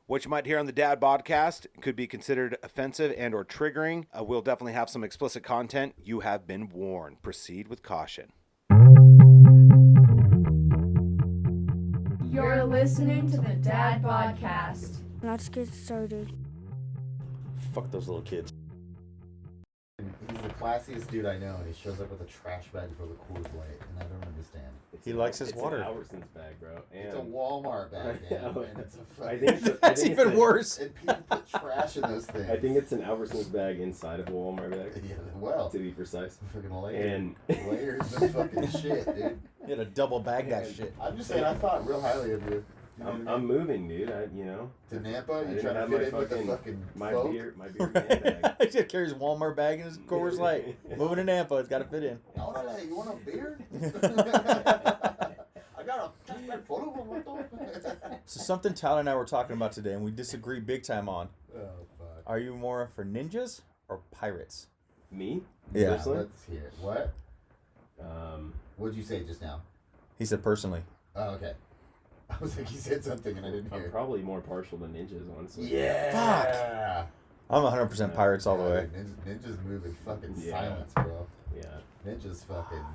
What you might hear on the Dad Podcast could be considered offensive and or triggering. We'll definitely have some explicit content. You have been warned. Proceed with caution. You're listening to the Dad Podcast. Let's get started. Fuck those little kids. He's the classiest dude I know, and he shows up with a trash bag full of Coors Light, and I don't understand. He likes his water. It's an Albertsons bag, bro. And It's a Walmart bag, man, and it's a I fucking... think That's even worse. And people put trash in those things. I think it's an Albertsons bag inside of a Walmart bag. Yeah, well, To be precise. fucking layers, And layers of fucking shit, dude. You had to double bag that shit. I'm just saying, I thought real highly of you. You know what I mean? I'm moving, dude. To Nampa, I you didn't trying to have fit my in with the fucking- fucking my folk? beer can bag. He just carries a Walmart bag in his Coors Light. Moving to Nampa, it's got to fit in. Oh, you want a beer? I got a trash bag full of them. So something Tyler and I were talking about today, and we disagree big time on. Oh, fuck. Are you more for ninjas or pirates? Me? Yeah. Personally? Let's hear it. What? Um, What'd you say just now? He said personally. Oh, okay. I was like, you said something and I didn't hear I'm it. probably more partial to ninjas, honestly. Yeah. I'm 100% pirates all the way. Ninjas move in fucking Yeah. silence, bro. Yeah. Ninjas fucking...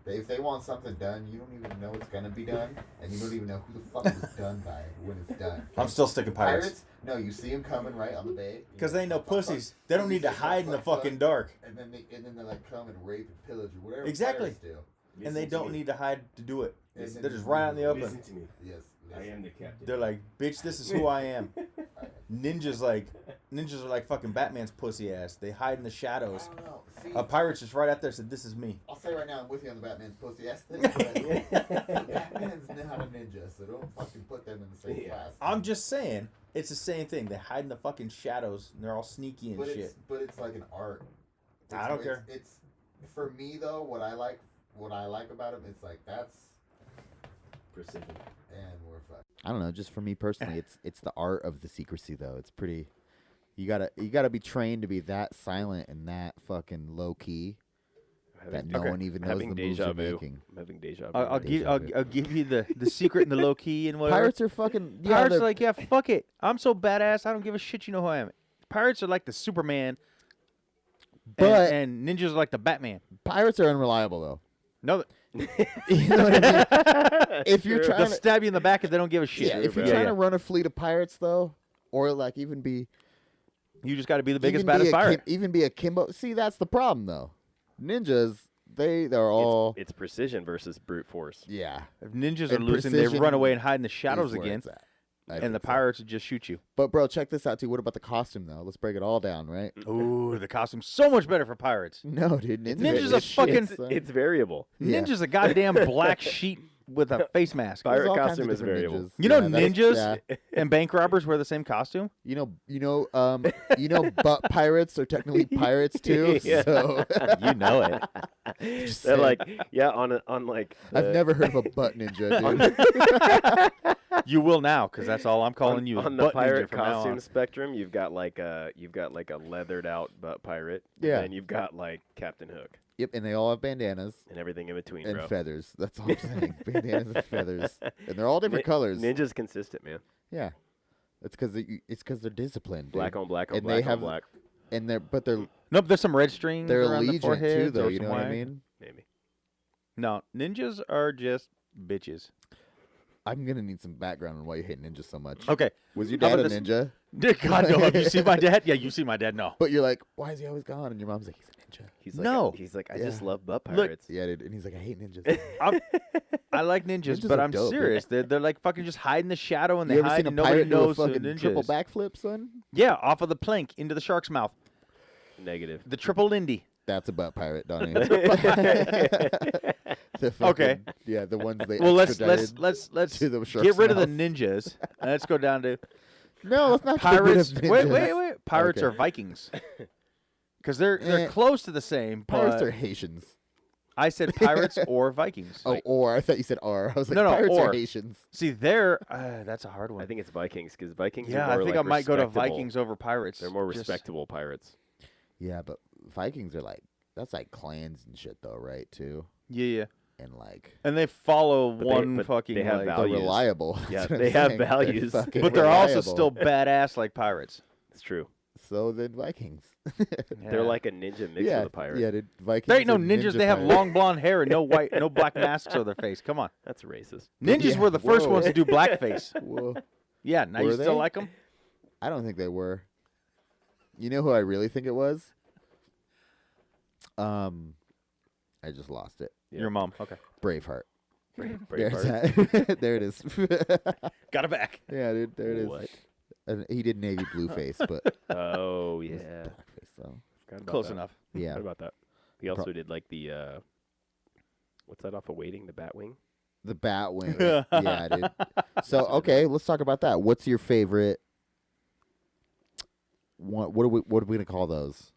if they want something done, you don't even know it's gonna be done, and you don't even know who the fuck was done by when it's done. I'm still sticking pirates. No, you see them coming right on the bay. Because they ain't no pussies. They don't need to hide in the fucking dark. And then they like come and rape and pillage or whatever. Exactly. Pirates do. And they don't need to hide to do it. Listen They're just to right me. out in the open. Listen to me. Yes. I am the captain. They're like, bitch, this is who I am. Ninjas are like fucking Batman's pussy ass. They hide in the shadows. I don't know. See, A pirate's just right out there said, this is me. I'll say right now, I'm with you on the Batman's pussy ass thing. But Batman's not a ninja, so don't fucking put them in the same class. I'm just saying, it's the same thing. They hide in the fucking shadows, and they're all sneaky and but shit. it's like an art. I don't care. It's for me though. What I like about him, it's like that's Precision. and we're fucked. I don't know. Just for me personally, it's the art of the secrecy though. It's pretty. You gotta be trained to be that silent and that fucking low key that no one even knows the moves you're making. I'm having deja vu. I'll give you the secret and the low key and whatever. Pirates are fucking. Yeah, Pirates they're- are like, yeah, fuck it. I'm so badass. I don't give a shit. You know who I am. Pirates are like the Superman. But- and ninjas are like the Batman. pirates are unreliable though. No, You know what I mean? If you're they'll trying to, stab you in the back if they don't give a shit. yeah, if you're trying to run a fleet of pirates though, or like even be you just got to be the biggest, even be baddest a pirate. even be a Kimbo. See, that's the problem though. Ninjas, they're all It's precision versus brute force. yeah. If ninjas are And losing, they precision run away and hide in the shadows is where again, it's at. I and think the so. pirates would just shoot you. But bro, check this out too. What about the costume though? Let's break it all down, right? Ooh, the costume's so much better for pirates. No, dude. Ninjas are fucking- It's variable. Yeah. Ninja's a goddamn black sheet with a face mask. There's Pirate all kinds of costume is different variable. ninjas. You know, Yeah, that's- ninjas yeah. and bank robbers wear the same costume. You know, butt pirates are technically pirates too. Yeah. So You know it. just They're saying. like, yeah, on like. I've the- never heard of a butt ninja, dude. You will now, because that's all I'm calling you. on butt the pirate ninja from now costume on. spectrum. You've got like a leathered out butt pirate. Yeah. And then you've got like Captain Hook Yep, and they all have bandanas and everything in between, and bro. feathers. That's all I'm saying. Bandanas and feathers, and they're all different colors. Ninja's consistent, man. Yeah, it's because they're disciplined. Dude. Black on black on And black they have- on black. and they're Nope, there's some red strings they're around the allegiant forehead. too, though. You know what I mean? Maybe. No, ninjas are just bitches. I'm gonna need some background on why you hate ninjas so much. Okay. Was your How dad about a this? ninja? Dear God, no. Have you seen my dad? Yeah, you see my dad? No. But you're like, why is he always gone? And your mom's like, he's a ninja. He's like, No. he's like, I Yeah. just love butt Look, pirates. Yeah, dude. And he's like, I hate ninjas. I like ninjas, Ninjas but are I'm dope, dude. serious. They're like fucking just hide in the shadow and You they ever hide seen a and nobody pirate do a knows who the fucking ninja triple is. backflip, son? Yeah, off of the plank into the shark's mouth. Negative. The triple Lindy. That's a butt pirate, Donnie. Okay. Yeah, the ones they Well, let's extradited to the shark's get rid of the mouth. ninjas and let's go down to No, let's not get rid pirates. of Wait, ninjas. wait. Pirates Okay. are Vikings. Because they're Eh. close to the same. Pirates but are Haitians. I said pirates or Vikings. Oh, or I thought you said R. I was like, No, pirates or. are Haitians. See, that's a hard one. I think it's Vikings because Vikings. yeah, are I more think like I might go to respectable- Vikings over pirates. They're more Just- respectable pirates. Yeah, but Vikings are like that's like clans and shit though, right? Too. Yeah. and like And they follow But one but fucking. they have like, they're values. reliable. That's Yeah, what I'm they have saying. They're values. fucking but they're also reliable. still badass like pirates. It's true. So did Vikings. They're like a ninja mixed yeah, with a pirate. yeah, dude. Vikings. There ain't no are ninjas. ninja They have pirates. long blonde hair and no black masks on their face. Come on. That's racist. Ninjas Yeah, were the first whoa. ones to do blackface. Whoa. Yeah, now you Were still they? like them? I don't think they were. You know who I really think it was? I just lost it. Yeah. Your mom. Okay. Braveheart. There's Braveheart. that. There it is. Got it back. Yeah, dude. There it is. What? And he did navy blue face, but Oh it was yeah. blackface though. Forgot about Close that. enough. Yeah. Forgot about that. He also did like the what's that off of Waiting? The Batwing. The Batwing. Yeah, dude. So okay, let's talk about that. What's your favorite? What are we gonna call those?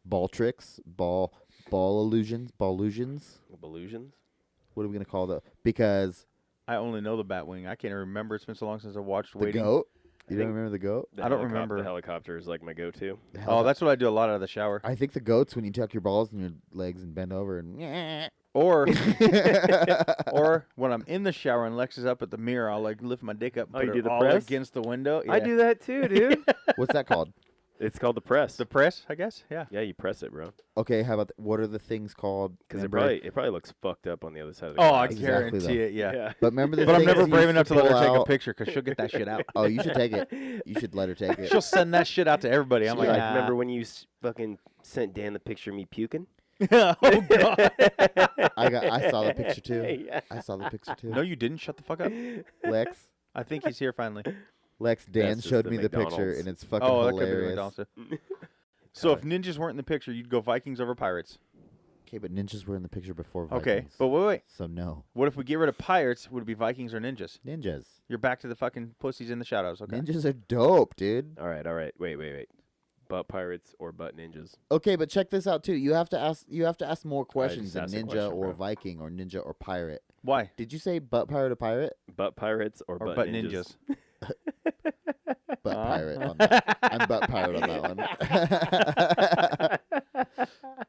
Ball tricks, ball illusions, ball illusions. Illusions. What are we gonna call those? Because I only know the Batwing. I can't remember. It's been so long since I watched the Waiting. goat. I You don't think- remember the goat? The I don't helicop- remember. The helicopter is like my go-to. Oh, that's what I do a lot out of the shower. I think the goat's when you tuck your balls in your legs and bend over and. Or or when I'm in the shower and Lex is up at the mirror, I'll like lift my dick up and Oh, put you her do the all press? against the window. I Yeah. do that too, dude. What's that called? It's called the press. The press, I guess. Yeah. Yeah, you press it, bro. Okay, how about what are the things called? Because Remember- it probably looks fucked up on the other side of the Oh, glass. I Exactly, guarantee though. it. Yeah. But remember the But I'm things never you brave used enough to let her pull take a out? picture because she'll get that shit out. Oh, you should take it. You should let her take it. She'll send that shit out to everybody. I'm Like, like, nah. remember when you fucking sent Dan the picture of me puking? Oh god. I saw the picture too. Yeah. I saw the picture too. No, you didn't. Shut the fuck up. Lex, I think he's here finally. Dan just showed the me the picture McDonald's. and it's fucking Oh, that could be the hilarious. McDonald's too. So if ninjas weren't in the picture, you'd go Vikings over pirates. Okay, but ninjas were in the picture before Vikings. Okay, but wait. So no. What if we get rid of pirates? Would it be Vikings or ninjas? Ninjas. You're back to the fucking pussies in the shadows. Okay. Ninjas are dope, dude. All right. Wait. Butt pirates or butt ninjas? Okay, but check this out too. You have to ask more questions just than asked a ninja question, or bro. Viking or ninja or pirate. Why? Did you say butt pirate or pirate? Butt pirates or Or butt ninjas? Butt pirate on that. I'm butt pirate on that one.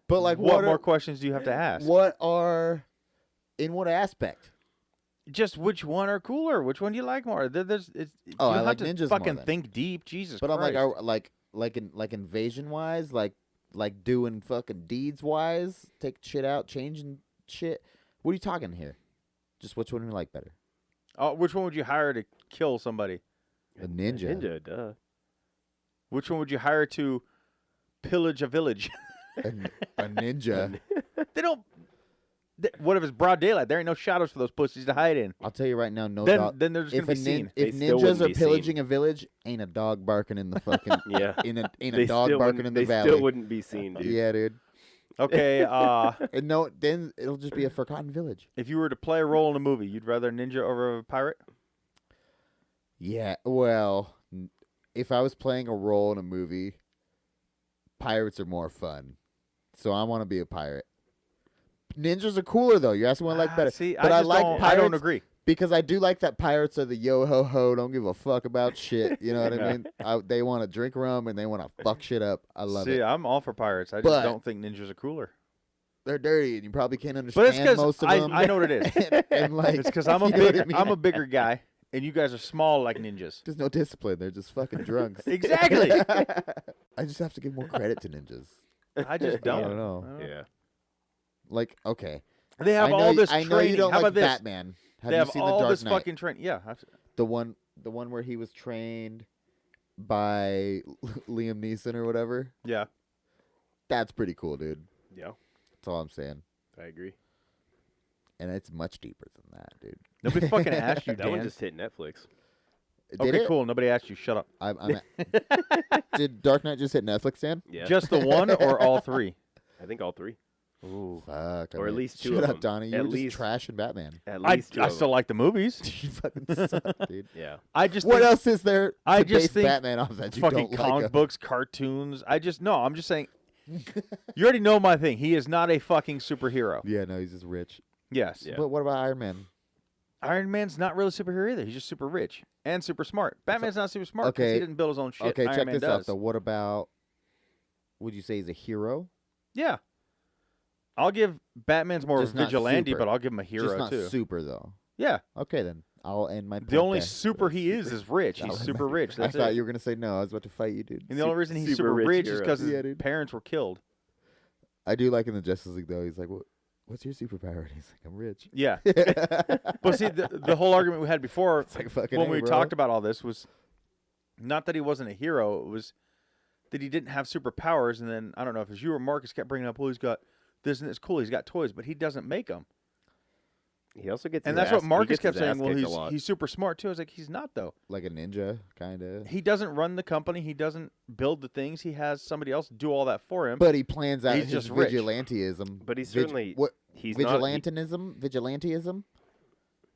But like what what more are, questions do you have to ask? what are in what aspect? Just which one are cooler? Which one do you like more? There's it's, Oh, you I have like to ninjas more fucking then. think deep. Jesus But I'm Christ. like invasion wise, like doing fucking deeds wise, take shit out, changing shit. What are you talking here? Just which one do you like better? Oh, which one would you hire to kill somebody? A ninja. Ninja, duh. Which one would you hire to pillage a village? A ninja. They don't. What if it's broad daylight? There ain't no shadows for those pussies to hide in. I'll tell you right now, no Then dog. they're just If gonna be seen. if They still ninjas wouldn't are be pillaging a village, ain't a dog barking in the fucking Yeah. ain't a They dog still barking wouldn't- in the they valley. still wouldn't be seen, dude. Yeah, dude. Okay, And no, then it'll just be a forgotten village. if you were to play a role in a movie, you'd rather a ninja over a pirate? Yeah, well, if I was playing a role in a movie, pirates are more fun. So I want to be a pirate. Ninjas are cooler though. You're asking what I like better. See, but I I just like don't, pirates I don't agree. because I do like that pirates are the yo ho ho, don't give a fuck about shit. You know what I mean? They want to drink rum and they want to fuck shit up. I love See, it. I'm all for pirates. I just But- don't think ninjas are cooler. They're dirty and you probably can't But it's understand most because of them. I know what it is. and like, It's because I'm a you know what bigger I mean? I'm a bigger guy, and you guys are small like ninjas. There's no discipline. They're just fucking drunks. Exactly. I just have to give more credit to ninjas. I just I don't. don't know. Yeah. Like, okay. They have I know all you- this I training. know you don't How like about this? Batman. Have They you have seen all the Dark this Knight? fucking training. Yeah. The one where he was trained by Liam Neeson or whatever. Yeah. That's pretty cool, dude. Yeah. That's all I'm saying. I agree. And it's much deeper than that, dude. Nobody fucking asked you, That one Dan. just hit Netflix. Did Okay, it? cool. Nobody asked you. Shut up. Did Dark Knight just hit Netflix, Dan? Yeah. Just the one or all three? I think all three. Ooh. Fuck. Or at mean, least two Shut of up, them. Donnie. You At were just least- trashing Batman. At I least two of still them. like the movies. You fucking suck, dude. Yeah. I just What think else is there to I just base think Batman off that you fucking don't like? comic books, cartoons. I'm just saying. You already know my thing. He is not a fucking superhero. Yeah, no, he's just rich. Yes. Yeah. But what about Iron Man? Iron Man's not really a superhero either. He's just super rich and super smart. Batman's not super smart because Okay. he didn't build his own shit. Okay, Iron check Man this does. out though. What about? Would you say he's a hero? Yeah. I'll give Batman's more Just not vigilante, super. but I'll give him a hero Just not too. super though. Yeah. Okay, then I'll end my. The only point super he there. is rich. That He's was super rich. That's I thought it. you were gonna say no. I was about to fight you, dude. And the only reason he's super super rich rich is hero. because his Yeah, dude. parents were killed. I do like in the Justice League though. He's like, "What's your superpower?" And he's like, "I'm rich." Yeah. But see, the whole argument we had before It's like fucking when A, we bro. talked about all this was not that he wasn't a hero. It was that he didn't have superpowers. And then, I don't know if it was you or Marcus kept bringing up, well, he's got this and it's cool. He's got toys, but he doesn't make them. He also gets. And his that's what ass- he Marcus gets kept his ass saying. Well, kicked a lot. he's super smart too. I was like, he's not though. Like a ninja, kind of. He doesn't run the company. He doesn't build the things. He has somebody else do all that for him. But he plans out He's his just rich. vigilantism. But he's certainly- what he's not- he- vigilantism.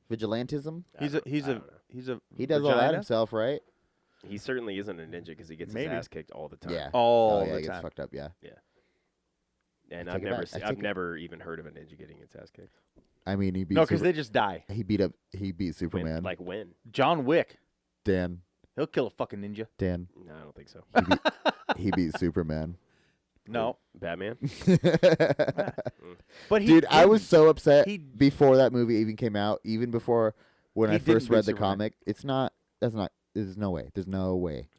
Vigilantism. He's I don't know. He does all that vagina? himself, right? He certainly isn't a ninja because he gets Maybe. his ass kicked all the time. Yeah. all oh yeah, the he gets time. fucked up. Yeah. And I I've take it never, back. I I've take it- never even heard of a ninja getting its ass kicked. I mean, he beat. No, because they just die. he beat Superman. When, like when? John Wick, Dan. he'll kill a fucking ninja. Dan. No, I don't think so. He beat Superman. No, Batman. but he Dude, I was didn't. so upset He- before that movie even came out. Even before when He I didn't first beat read the Superman. comic. It's not. That's not. There's no way. There's no way.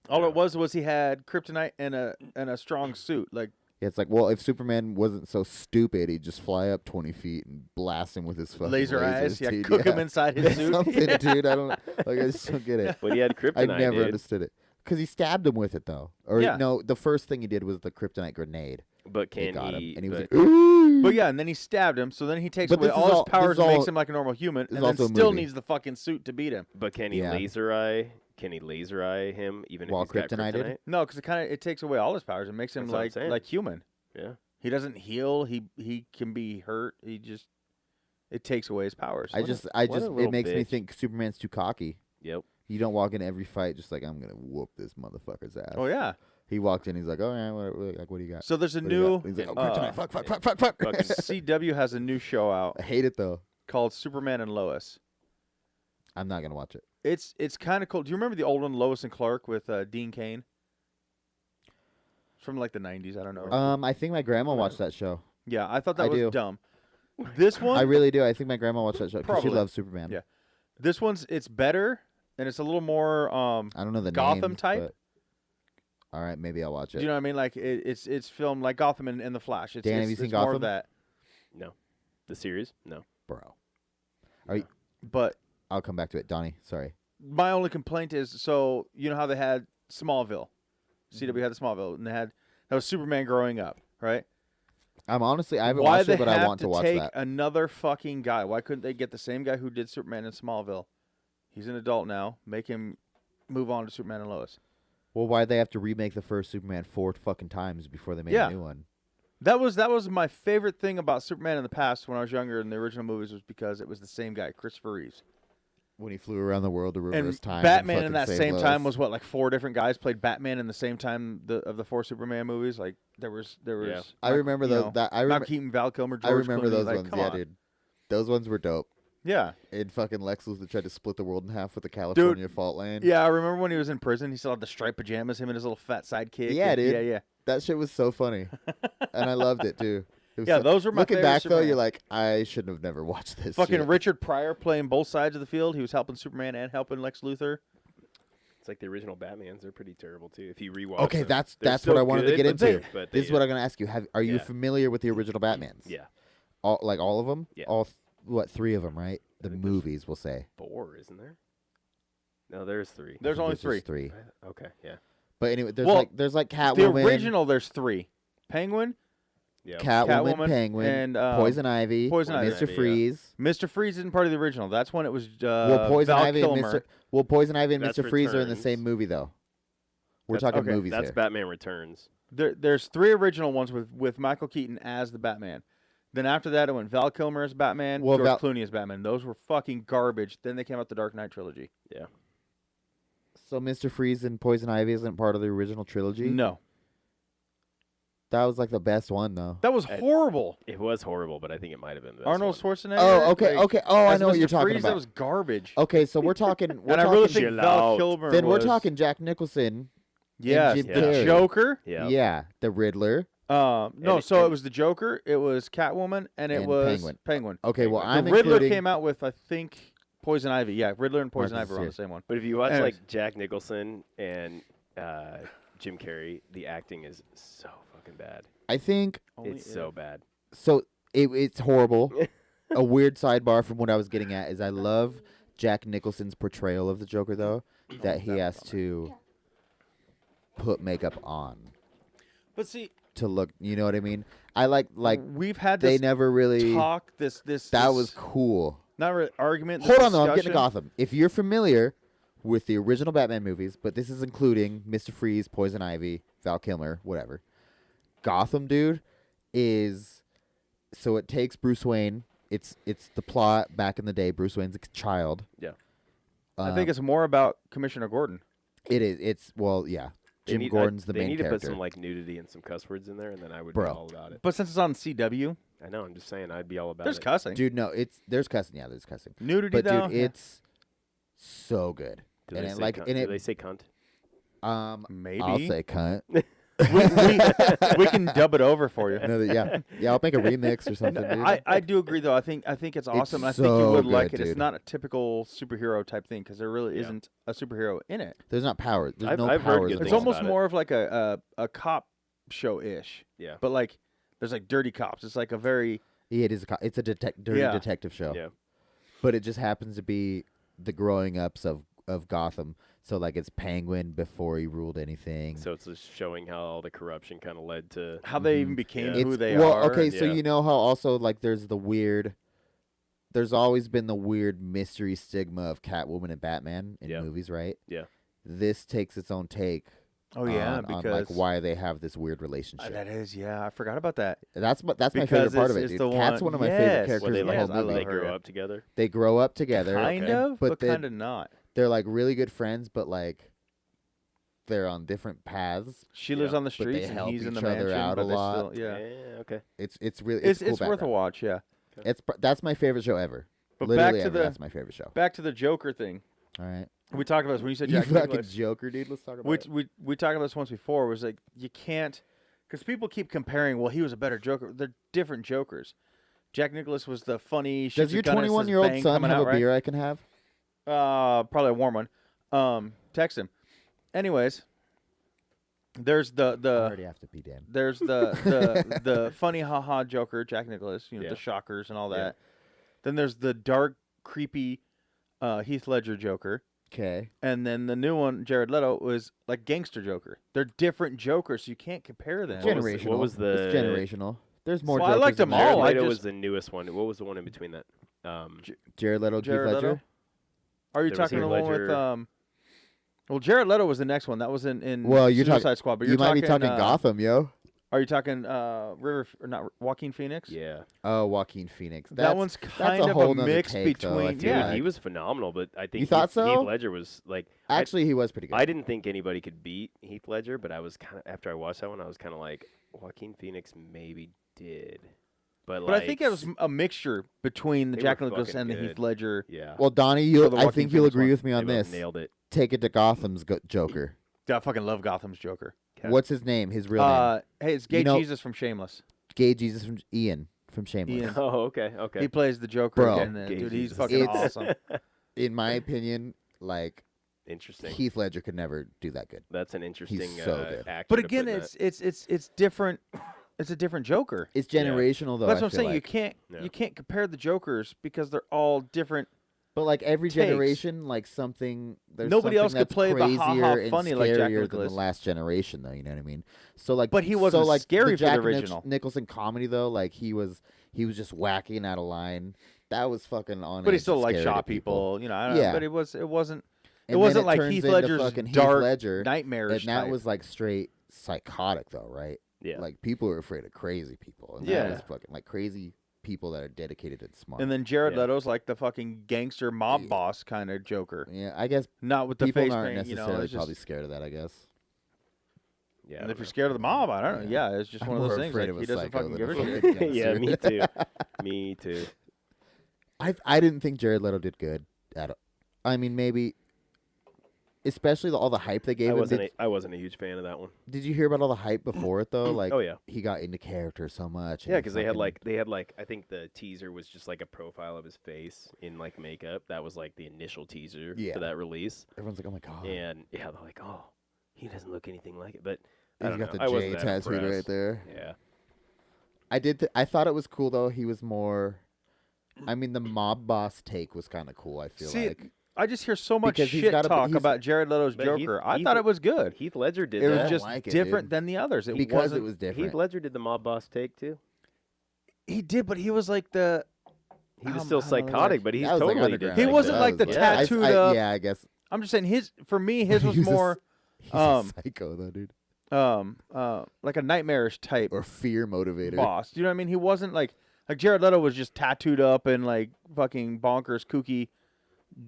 All it was he had kryptonite and a strong suit. Like It's like, well, if Superman wasn't so stupid, he'd just fly up 20 feet and blast him with his fucking laser lasers, eyes. Yeah, dude. cook him inside his suit. Something, dude. I don't like. I just don't get it. But he had kryptonite. I never dude. understood it because he stabbed him with it though. Or Yeah. no, the first thing he did was the kryptonite grenade. But It can got he? him, and he was but- like, "Ooh." But yeah, and then he stabbed him. So then he takes But away this is all his all- powers this is and makes all- him like a normal human, this and is then also a still movie. needs the fucking suit to beat him. But can he Yeah. laser eye? Can he laser eye him even While if he's got kryptonited? kryptonite? No, because it takes away all his powers and makes him That's what I'm like saying. human. Yeah. He doesn't heal. He can be hurt. It takes away his powers. I What a- just, what a it little makes me bitch. think Superman's too cocky. Yep. You don't walk in every fight just like I'm gonna whoop this motherfucker's ass. Oh yeah. He walked in. He's like, oh yeah, what do you got? So there's a What do you new got? He's like, oh, uh, kryptonite. Fuck. Fucking- CW has a new show out I hate it though. called Superman and Lois. I'm not gonna watch it. It's kind of cool. Do you remember the old one, Lois and Clark, with Dean Cain? It's from like the 90s. I don't know. I think my grandma watched that show. Yeah, I thought that I was do. dumb. This one, I really do. I think my grandma watched that show because she Probably. loves Superman. Yeah. This one's it's better and it's a little more I don't know the Gotham names, type? but- All right, maybe I'll watch Do it. you know what I mean? Like it's filmed like Gotham and the Flash. It's, Dan, have it's, you seen it's more Gotham? of that. No. The series? No. Bro, But I'll come back to it. Donnie, sorry. my only complaint is, so you know how they had Smallville, Mm-hmm. CW had the Smallville, and that was Superman growing up, right? I haven't Why watched they it, but I have want to watch take that. another fucking guy? Why couldn't they get the same guy who did Superman in Smallville? He's an adult now. Make him move on to Superman and Lois. Well, why'd they have to remake the first Superman 4 fucking times before they made Yeah. a new one? That was my favorite thing about Superman in the past when I was younger in the original movies was because it was the same guy, Christopher Reeves. When he flew around the world to reverse And time. Batman and in fucking that save same Lois. time was what, like 4 different guys played Batman in the same time of the 4 Superman movies. Like there was. Yeah. I remember those. I Mark remember. Keaton, Val Kilmer, George I remember Clooney, those like, ones. come Yeah, on. dude. Those ones were dope. Yeah. And fucking Lex Luthor tried to split the world in half with the California fault line. Yeah, I remember when he was in prison. He still had the striped pajamas, him and his little fat sidekick. Yeah, and- dude. Yeah. That shit was so funny, and I loved it too. It was Yeah, so- those were my looking favorite back though. Superman. You're like, I shouldn't have never watched this. Fucking shit. Richard Pryor playing both sides of the field. He was helping Superman and helping Lex Luthor. It's like the original Batmans. They're pretty terrible too. If you rewatch Okay, them. that's They're what I still wanted to good, get but into. they- but This is they- what I'm gonna ask you. Are you Yeah. familiar with the original Batmans? Yeah. All of them. Yeah. All 3 of them, right? The think there's- movies, we'll say. 4, isn't there? No, there's 3. There's only There's just 3. 3. Okay, yeah. But anyway, there's Well, like The Catwoman, original, there's 3. Penguin, Yeah. Catwoman, Penguin, and Poison Ivy, Poison Ivy. Mr. Yeah. Freeze. Mr. Freeze isn't part of the original. That's when it was Well, Poison Val Ivy Kilmer. and That's Mr. Freeze are in the Returns. same movie though. We're That's- talking okay, movies That's here. Batman Returns. There's 3 original ones with Michael Keaton as the Batman. Then after that, it went Val Kilmer as Batman, Well, George Clooney as Batman. Those were fucking garbage. Then they came out the Dark Knight trilogy. Yeah. So Mr. Freeze and Poison Ivy isn't part of the original trilogy? No, That was like the best one though. that was I- horrible. It was horrible, but I think it might have been the best Arnold one. Schwarzenegger. Oh, okay, like, okay. Oh, I as know what Mr. you're talking Freeze, about. That was garbage. Okay, so we're talking. We're and I talking, really think Chill Val out. Kilmer. then we're was- talking Jack Nicholson. Yes, Jim the Carrey. Joker. Yeah. Yeah, the Riddler. No, And so it was the Joker, it was Catwoman, and it And was Penguin. Okay, well, The I'm Riddler including... came out with, I think, Poison Ivy. Yeah, Riddler and Poison Marcus Ivy were on is the same one. But if you watch Anyways. like Jack Nicholson and Jim Carrey, the acting is so fucking bad. I think... It's so bad. So it's horrible. A weird sidebar from what I was getting at is I love Jack Nicholson's portrayal of the Joker, though, that he has to put makeup on But see, to look. You know what I mean? I like we've had they this never really. talk. This That this- was cool. not really argument. Hold this on, though. I'm getting to discussion. Gotham. If you're familiar with the original Batman movies, but this is including Mr. Freeze, Poison Ivy, Val Kilmer, whatever. Gotham, dude, is so it takes Bruce Wayne. It's the plot back in the day. Bruce Wayne's a child. Yeah. I think it's more about Commissioner Gordon. It is. It's well, yeah. They Jim need- Gordon's the they main need character. to put some like nudity and some cuss words in there, and then I would Bro. be all about it. But since it's on CW, I know. I'm just saying, I'd be all about there's it. cussing. Dude, no, there's cussing. Yeah, there's cussing. Nudity, But though. dude, it's so good. Do and they it, say like, cunt? and Do it, they say cunt? Maybe I'll say cunt. we can dub it over for you. No, yeah. I'll make a remix or something. Dude. I do agree though. I think it's awesome. And I think you so would like good, it. It's dude. not a typical superhero type thing because there really Yeah. isn't a superhero in it. There's not power. There's I've no heard powers. good It's things almost about it. more of like a cop show ish. Yeah. But like there's like dirty cops. It's like a very Yeah, it is. It's a dirty Yeah. detective show. Yeah. But it just happens to be the growing ups of Gotham. So like it's Penguin before he ruled anything. So it's just showing how all the corruption kind of led to. how they even became Yeah. who It's- they well, are. okay, so Yeah. you know how also like there's always been the weird mystery stigma of Catwoman and Batman in Yeah. movies, right? Yeah. This takes its own take. Oh yeah, on, because like why they have this weird relationship. that is I forgot about that. That's my Because favorite part of it's it, dude. the Cat's one- one of my favorite yes. characters Where they in the like whole I love movie. they her. grow up together. They grow up together. Kind okay. of, but then- kind of not. They're like really good friends, but like they're on different paths. She lives Yeah. on the But they streets and help he's in the each other mansion. out but a they lot. Still, yeah, Okay. It's really it's cool worth a background. watch. Yeah, That's my favorite show ever. but Literally back to ever, the that's my favorite show. back to the Joker thing. All right, We talked about this when you said you Jack fucking Nicklaus. Joker, dude. Let's talk about Which it. we talked about this once before. Was like you can't because people keep comparing. Well, he was a better Joker. They're different Jokers. Jack Nicklaus was the funny. Does shoots a your gun and says 21-year-old bang son coming have out, a right? beer I can have? Probably a warm one. Text him. Anyways, there's I already have to pee, Dan. there's the funny haha Joker, Jack Nicklaus, Yeah. the shockers and all Yeah. that. Then there's the dark, creepy Heath Ledger Joker. Okay. And then the new one, Jared Leto, was like gangster Joker. They're different Jokers, so you can't compare them. What was Generational. the- what was the- It's generational. There's more. Well, I Jokers liked than them there. all. Jared I Leto just- was the newest one. What was the one in between that? Jared Leto, Jared Heath Leto? Ledger. Are you There was talking Heath the one with Ledger. Well, Jared Leto was the next one. That was in Well, you're Suicide talking. Squad. But You you're might be talking Gotham, yo. Are you talking River or not Joaquin Phoenix? Yeah. Oh, Joaquin Phoenix. That one's kind of a mix between. Dude, Yeah, he was phenomenal, but I think You thought so? Heath Ledger was like. Actually, he was pretty good. I didn't think anybody could beat Heath Ledger, but I was kind of after I watched that one, I was kind of like Joaquin Phoenix maybe did, but But I think it was a mixture between the They Jack were Nicklaus fucking and the good. Heath Ledger. yeah. Well, Donnie, For the I Joaquin think you'll Phoenix agree one. with me on They both this. nailed it. Take it to Gotham's Joker. I fucking love Gotham's Joker. What's his name? His real name? Hey, it's Gay You know- Jesus from Shameless. Gay Jesus from Ian from Shameless. Ian. Oh, okay, okay. He plays the Joker, Bro. and Gay dude, he's Jesus. fucking It's- awesome. In my opinion, like Interesting. Heath Ledger could never do that good. That's an interesting so good. actor. But to again, put in it's different. It's a different Joker. It's generational though. That's I what I'm feel saying. like. Yeah. You can't compare the Jokers because they're all different. But like every takes. generation, like something. There's Nobody something else could that's play the crazier ha-ha and funny like Jack scarier than Nicklaus. the last generation, though. You know what I mean? So like, But he wasn't so, like, scary the for the Jack original. Nicholson comedy though. Like he was just whacking out of line. That was fucking on. But he edge still and like scary shot to people. You know, I don't Yeah. know, but it wasn't. And It wasn't then like turns Heath into Ledger's fucking dark Heath Ledger, nightmarish. and that type. was like straight psychotic though, right? Yeah. Like people were afraid of crazy people, and Yeah. that was fucking like crazy people that are dedicated and smart. And then Jared Yeah. Leto's like the fucking gangster mob Yeah. boss kind of Joker, yeah, I guess not with the people face aren't paint. You know, necessarily it's just, probably scared of that. I guess. Yeah. I and don't if you're know. scared of the mob, I don't know. Yeah, it's just I'm one of those more things. afraid Like of a he doesn't psycho fucking than give a a shit. fucking Yeah, me gangster. too. Me too. I didn't think Jared Leto did good at all. I mean, maybe especially all the hype they gave him. I wasn't a huge fan of that one. Did you hear about all the hype before it though? Like, Oh yeah. he got into character so much. Yeah, because they had like I think the teaser was just like a profile of his face in like makeup. That was like the initial teaser Yeah. for that release. everyone's like, oh my god, And yeah, they're like, oh, he doesn't look anything like it. But I he's don't got know. the I J wasn't that tattooed right impressed. there. Yeah. I thought it was cool though. He was more. I mean, the mob boss take was kind of cool. I feel See, like I just hear so much Because he's shit gotta be- talk he's- about Jared Leto's But Joker. I Heath- thought it was good. Heath Ledger did It that. was just like it, different dude. than the others. It because wasn't, it was different. Heath Ledger did the mob boss take too. He did, but he was like the. He was Um, still I don't know, psychotic, like- but he That was, like, totally did. underground. He like wasn't that. like the Yeah. tattooed up. Yeah, I guess I'm just saying for me, his was He was a more he's Um, a psycho though, dude, like a nightmarish type or fear motivator. boss. You know what I mean? He wasn't like Jared Leto was just tattooed up and like fucking bonkers, kooky,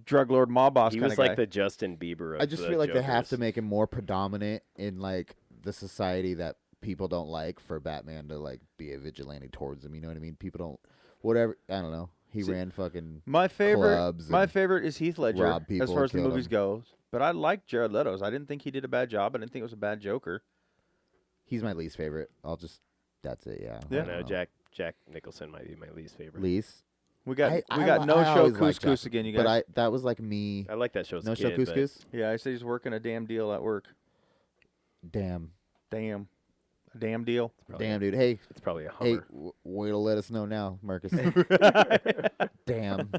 drug lord mob boss He kind was of like guy. the Justin Bieber of I just the feel like they have to Jokers. make him more predominant in like the society that people don't like for Batman to like be a vigilante towards him. You know what I mean? People don't, whatever. I don't know. He See, ran fucking My favorite, clubs my and favorite is Heath Ledger robbed as people, far as the killed movies them. goes. But I like Jared Leto's. I didn't think he did a bad job. I didn't think it was a bad Joker. He's my least favorite. That's it. Yeah. Yeah. I know Jack Nicholson might be my least favorite. Least. We got I No Show always liked Coos-Coos Jack, again, you guys. But that was like me. I like that show as No a Show kid, but Coos-Coos. Yeah, I said he's working a damn deal at work. Damn. Damn. A damn deal. probably- Damn, dude. Hey, It's probably a hey, Hummer. way to let us know now, Marcus. Damn.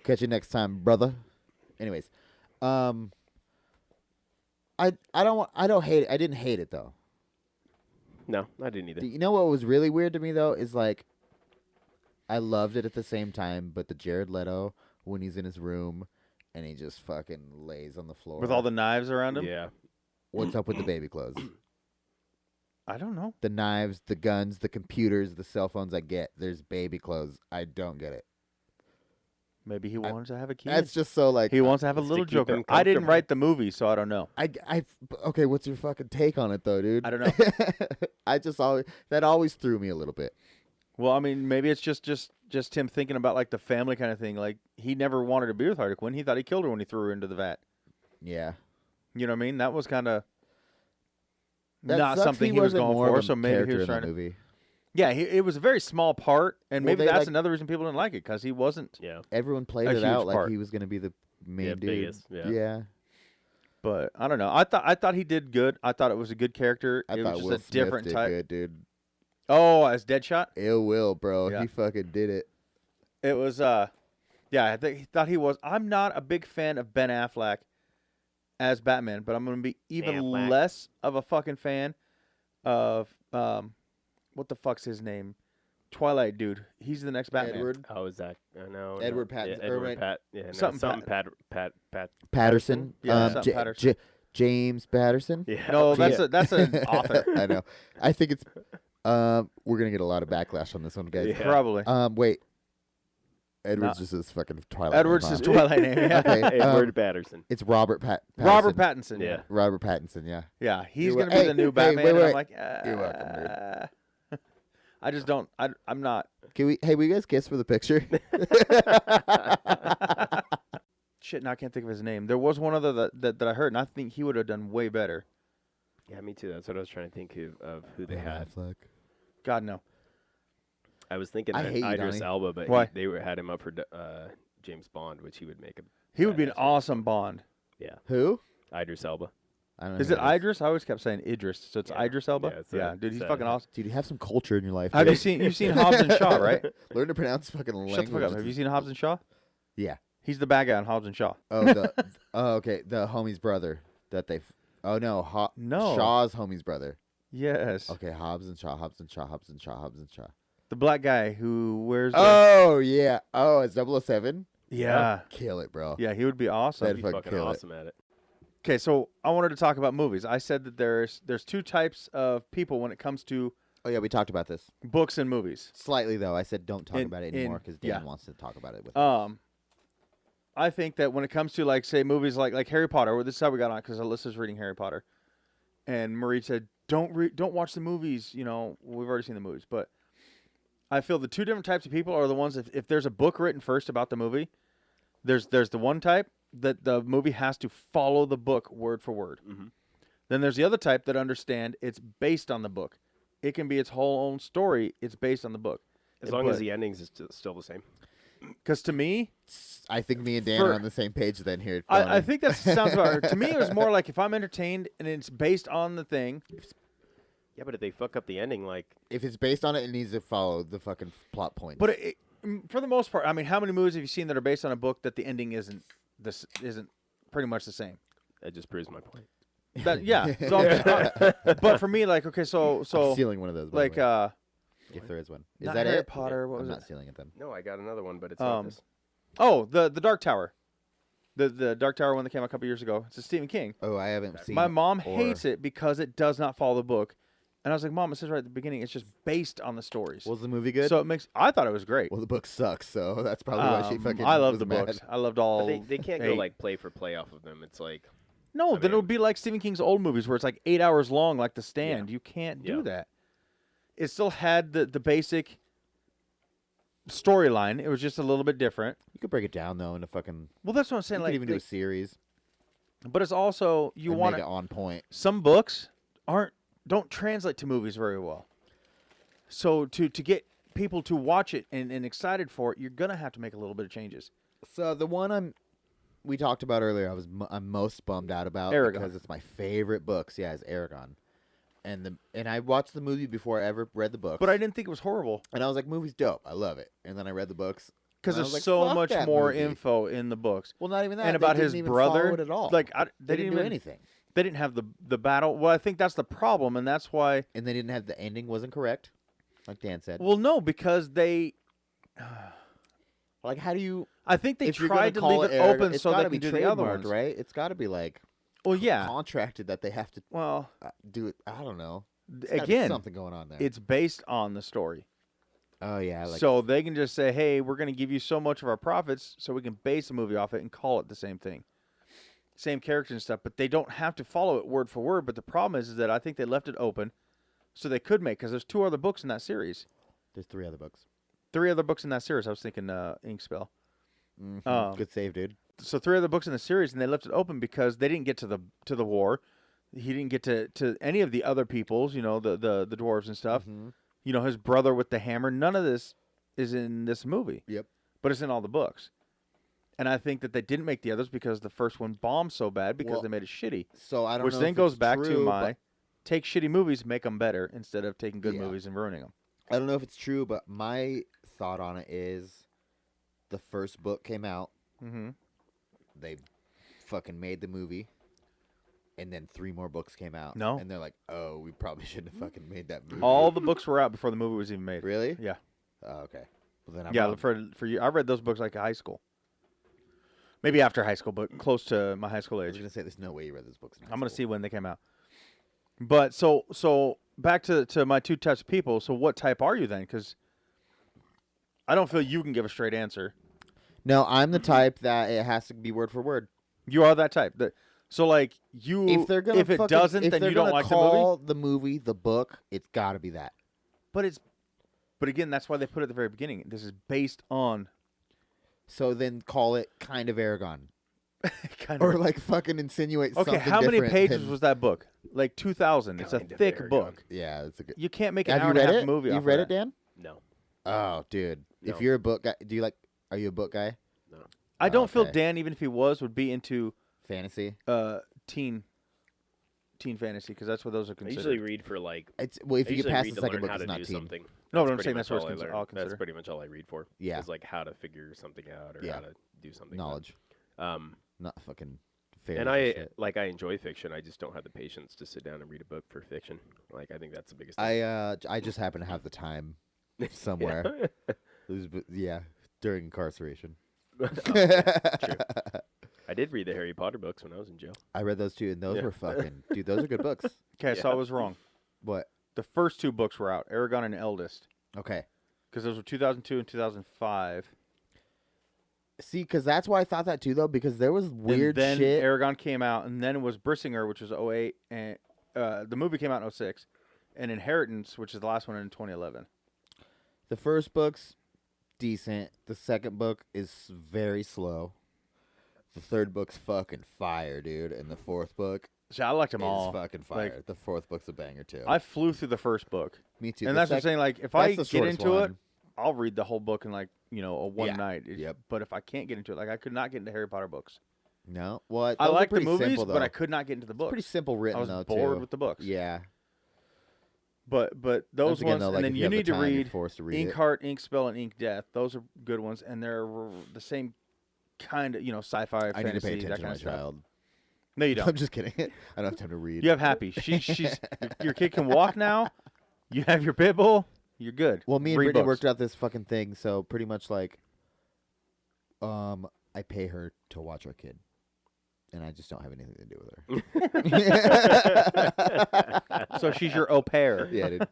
Catch you next time, brother. Anyways, I don't hate it. I didn't hate it though. No, I didn't either. You know what was really weird to me though is like, I loved it at the same time, but the Jared Leto when he's in his room and he just fucking lays on the floor With all the knives around him? Yeah. What's up with the baby clothes? I don't know. The knives, the guns, the computers, the cell phones. I get. There's baby clothes. I don't get it. Maybe he wanted to have a kid. That's just so like He wants to have a It's to little keep Joker. him I didn't comfortable. write the movie, so I don't know. Okay, what's your fucking take on it though, dude? I don't know. I just always threw me a little bit. Well, I mean, maybe it's just him thinking about like the family kind of thing. Like he never wanted to be with Harley Quinn. He thought he killed her when he threw her into the vat. Yeah. You know what I mean? That was kind of That not sucks something he was wasn't going more of for. a So maybe he character was in trying that to. movie. Yeah, it was a very small part, and Well, maybe they, that's like- another reason people didn't like it because he wasn't. Yeah. Everyone played A it huge out like part. he was going to be the main Yeah, dude. biggest, yeah. But I don't know. I thought he did good. I thought it was a good character. I It thought was just Will a Smith different did type. good, dude. Oh, as Deadshot. Ill Will, bro. Yeah. He fucking did it. It was yeah, he thought he was. I'm not a big fan of Ben Affleck as Batman, but I'm going to be even Affleck. less of a fucking fan of what the fuck's his name? Twilight dude. He's the next Batman. Edward Oh, is that? No. Edward no. Pattinson- Yeah, or Edward wait, Pat. Yeah, no, something something Pat. Patterson. Yeah, something Patterson. James Patterson. Yeah. No, yeah. that's an author. I know. I think it's. We're gonna get a lot of backlash on this one, guys. Yeah. Probably. Wait. Edward's No. just his fucking Twilight. Edward's name, his huh? Twilight name. Yeah. Okay. Edward Patterson. It's Robert Pattinson. Robert Pattinson. Yeah. Yeah. Robert Pattinson. Yeah. Yeah, he's You're going to wel- be the hey, new hey, Batman. wait, and I'm wait. like, You're welcome, I just don't. I'm not. Can we? Hey, will you guys kiss for the picture? Shit, now I can't think of his name. There was one other that I heard, and I think he would have done way better. Yeah, me too. That's what I was trying to think of who they Ben had. Affleck. God, no. I was thinking I hate you, Idris Donnie. Elba, but Why? they had him up for James Bond, which he would make a. He would be an badass awesome Bond. Yeah, Who? Idris Elba. I don't know Is who it that Idris? I always kept saying Idris, so it's Yeah. Idris Elba. Yeah, it's Yeah, dude, he's it's fucking awesome. Dude, you have some culture in your life. Have dude. you seen? You've seen Hobbs and Shaw, right? Learn to pronounce fucking language. Shut the fuck up. Have you seen Hobbs and Shaw? Yeah. He's the bad guy on Hobbs and Shaw. Oh, okay. The homie's brother that they. Oh no, No. Shaw's homie's brother. Yes. Okay, Hobbs and Shaw. The black guy who wears. The, Oh yeah. Oh, it's 007. yeah. Kill it, bro. Yeah, he would be awesome. That'd He'd be fucking fucking kill it. awesome at it. Okay, so I wanted to talk about movies. I said that there's two types of people when it comes to Oh yeah, we talked about this books and movies. slightly though. I said don't talk In- about it in- anymore because Dan yeah. wants to talk about it with. us. I think that when it comes to like say movies like Harry Potter, well, this is how we got on because Alyssa's reading Harry Potter, and Marie said don't watch the movies. You know, we've already seen the movies, but I feel the two different types of people are the ones if there's a book written first about the movie, there's the one type, that the movie has to follow the book word for word. Mhm. Then there's the other type that understand it's based on the book. It can be its whole own story. It's based on the book. As long as the endings is still the same. Because to me, I think me and Dan For- are on the same page then here. I Tony. think that sounds about right. To me, it was more like if I'm entertained and it's based on the thing. Yeah, but if they fuck up the ending, like if it's based on it, it needs to follow the fucking plot points. But for the most part, I mean, how many movies have you seen that are based on a book that the ending isn't pretty much the same? that just proves my point. Yeah. So but for me, like, okay, so I'm stealing one of those. By like the way, if there is one, is not that Harry it? Potter. What I'm was not it? stealing it then. No, I got another one, but it's not this. Oh, the Dark Tower, the Dark Tower one that came out a couple years ago. It's a Stephen King. Oh, I haven't seen. My it, mom or- hates it because it does not follow the book, and I was like, Mom, it says right at the beginning, it's just based on the stories. Was the movie good? So it makes. I thought it was great. well, the book sucks, so that's probably why she fucking. I love was the mad. books. I loved all. But they can't go 8. like play for play off of them. It's like No, I then it'll mean- be like Stephen King's old movies where it's like 8 hours long, like The Stand. You can't do Yeah. that. It still had the basic storyline. It was just a little bit different. You could break it down though into fucking. Well, that's what I'm You saying. could Like, even do a series. but it's also you and want make it on point. some books don't translate to movies very well. So to get people to watch it and excited for it, you're gonna have to make a little bit of changes. So the one we talked about earlier, I'm most bummed out about Aragon. because it's my favorite books. Yeah, it's Aragon, and I watched the movie before I ever read the books. But I didn't think it was horrible and I was like, movie's dope. I love it. And then I read the books because and I there's was like, so fuck much that more movie. info in the books. Well, not even that. And They about didn't his even brother, follow it at all. like they didn't do even anything, They didn't have the battle. Well, I think that's the problem, and that's why. and they didn't have the ending wasn't correct, like Dan said. Well, no, because they. Like, how do you? I think they if you're gonna tried to call leave it Aragon, open it's so they gotta can be do the other trademarked, ones, right? It's got to be like Well, yeah. contracted that they have to Well, do it. I don't know. There's gotta be again, something going on there. it's based on the story. Oh yeah, like So they can just say, hey, we're going to give you so much of our profits so we can base the movie off it and call it the same thing. Same characters and stuff, but they don't have to follow it word for word. But the problem is that I think they left it open so they could make, because there's 2 other books in that series. there's 3 other books. 3 other books in that series. I was thinking Inkspell. Good save, dude. So 3 other books in the series, and they left it open because they didn't get to the war. He didn't get to any of the other peoples, the dwarves and stuff. His brother with the hammer. None of this is in this movie. Yep. But it's in all the books. And I think that they didn't make the others because the first one bombed so bad because Well, they made it shitty. So I don't Which know. then if goes it's back to true, my but take shitty movies, make them better instead of taking good Yeah. movies and ruining them. I don't know if it's true, but my thought on it is, the first book came out. Mm-hmm. They fucking made the movie, and then 3 more books came out. No. And they're like, oh, we probably shouldn't have fucking made that movie. All the books were out before the movie was even made. Really? Yeah. Oh, okay. Well, then I'm Yeah, wrong. for you, I read those books like high school. Maybe after high school, but close to my high school I was age. gonna say there's no way you read those books. in high I'm gonna school. see when they came out. But so back to my 2 types of people. So what type are you then? Because I don't feel you can give a straight answer. No, I'm the type that it has to be word for word. You are that type. So like you, If they're gonna, if it fucking- doesn't, if then they're you don't gonna like the movie. call the movie the book. It's got to be that. But again, that's why they put it at the very beginning. This is based on So then call it kind of Aragon, kind or of. like fucking insinuate Okay, something how many different pages than- was that book? Like 2,000. It's a Kind of thick Aragon. book. Yeah, it's a good. You can't make an Have hour you and a read half it? movie. You've off read of it, that. Dan? no. Oh, dude. No. If you're a book guy, are you a book guy? I don't feel Okay. Dan, even if he would be into Fantasy. teen fantasy, because that's what those are I considered. usually read for like. It's well, if I you get usually past read the to second learn book, how it's to not do teen. something. No, but I'm pretty saying much that's what all I I'll learn. consider. That's pretty much all I read for. Yeah. Is like how to figure something out or Yeah. how to do something. but, Knowledge, not fucking fair. and I enjoy fiction. I just don't have the patience to sit down and read a book for fiction. Like I think that's the biggest thing. I just happen to have the time somewhere. During incarceration. True. I did read the Harry Potter books when I was in jail. I read those too, and those Yeah. were fucking dude. Those are good books. Okay, so Yeah. I was wrong. What? The first 2 books were out, Aragon and Eldest, Okay. because those were 2002 and 2005. See, because that's why I thought that too, though, because there was weird and then shit. Aragon came out, and then it was Brissinger, which was 08, and the movie came out in 06, and Inheritance, which is the last one, in 2011. The first book's decent. The second book is very slow. The third book's fucking fire, dude, and the fourth book See, I liked them is all. fucking fire. The fourth book's a banger too. I flew through the first book. Me too. And The that's what I'm saying. Like, if I that's the get shortest into it, one. I'll read the whole book in like a one Yeah. night. Yep. But if I can't get into it, like I could not get into Harry Potter books. No, what? I like the pretty movies, simple, but I though. could not get into the books. Pretty simple written I was though bored too. with the books. Yeah. But those Once again, ones, though, like, and then if you have the need to time, you're read forced to read Ink it. Heart, Ink Spell, and Ink Death. Those are good ones, and they're the same kind of sci-fi, I need to fantasy, pay that attention kind to my of stuff. child. No, you I'm don't. just kidding. I don't have time to read. You have Happy. She's your kid can walk now. You have your pit bull. You're good. Well, me and Read Brittany books. worked out this fucking thing, so pretty much like, I pay her to watch our kid, and I just don't have anything to do with her. So she's your au pair. Yeah, dude.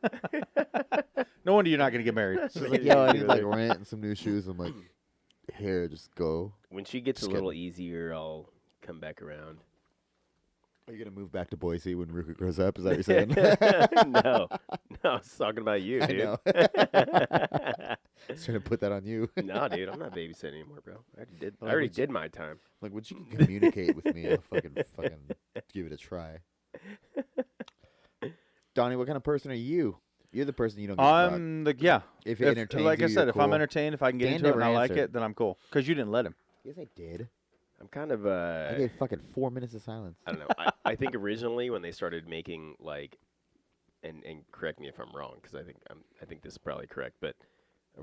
No wonder you're not gonna get married. She's like, yo, I need like rent and some new shoes. I'm like, here, just go. When she gets Just a little easier, I'll come back around. Are you gonna move back to Boise when Ruka grows up? Is that what you're saying? No, I was talking about you, I dude. know. I was trying to put that on you. No, dude, I'm not babysitting anymore, bro. I already did. I Like, already what's- did my time. Like, once you can communicate with me, I'll fucking give it a try. Donnie, what kind of person are you? You're the person you don't give a fuck. I'm the yeah. If it entertains like you, I said, you're if I'm cool. entertained, if I can get Dan into it and never I like answered. it, then I'm cool. Because you didn't let him. Yes, I did. I'm kind of I gave fucking 4 minutes of silence. I don't know. I think originally when they started making like, and correct me if I'm wrong because I think this is probably correct, but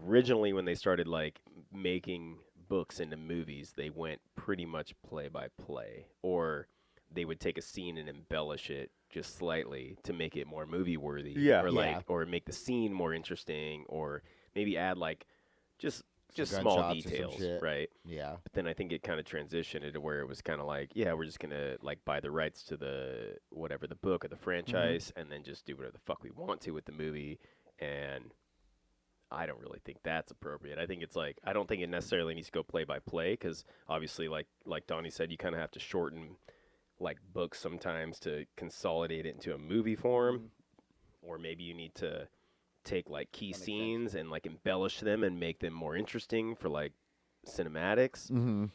originally when they started like making books into movies, they went pretty much play by play, or they would take a scene and embellish it just slightly to make it more movie worthy, Yeah. or like Yeah. or make the scene more interesting, or maybe add like just Some small gunshots or some details, shit. right? Yeah. But then I think it kind of transitioned to where it was kind of like, yeah, we're just gonna like buy the rights to the whatever the book or the franchise, and then just do whatever the fuck we want to with the movie. And I don't really think that's appropriate. I think it's like I don't think it necessarily needs to go play by play because obviously, like Donnie said, you kind of have to shorten like books sometimes to consolidate it into a movie form, or maybe you need to take like key scenes and like embellish them and make them more interesting for like cinematics. Mm-hmm.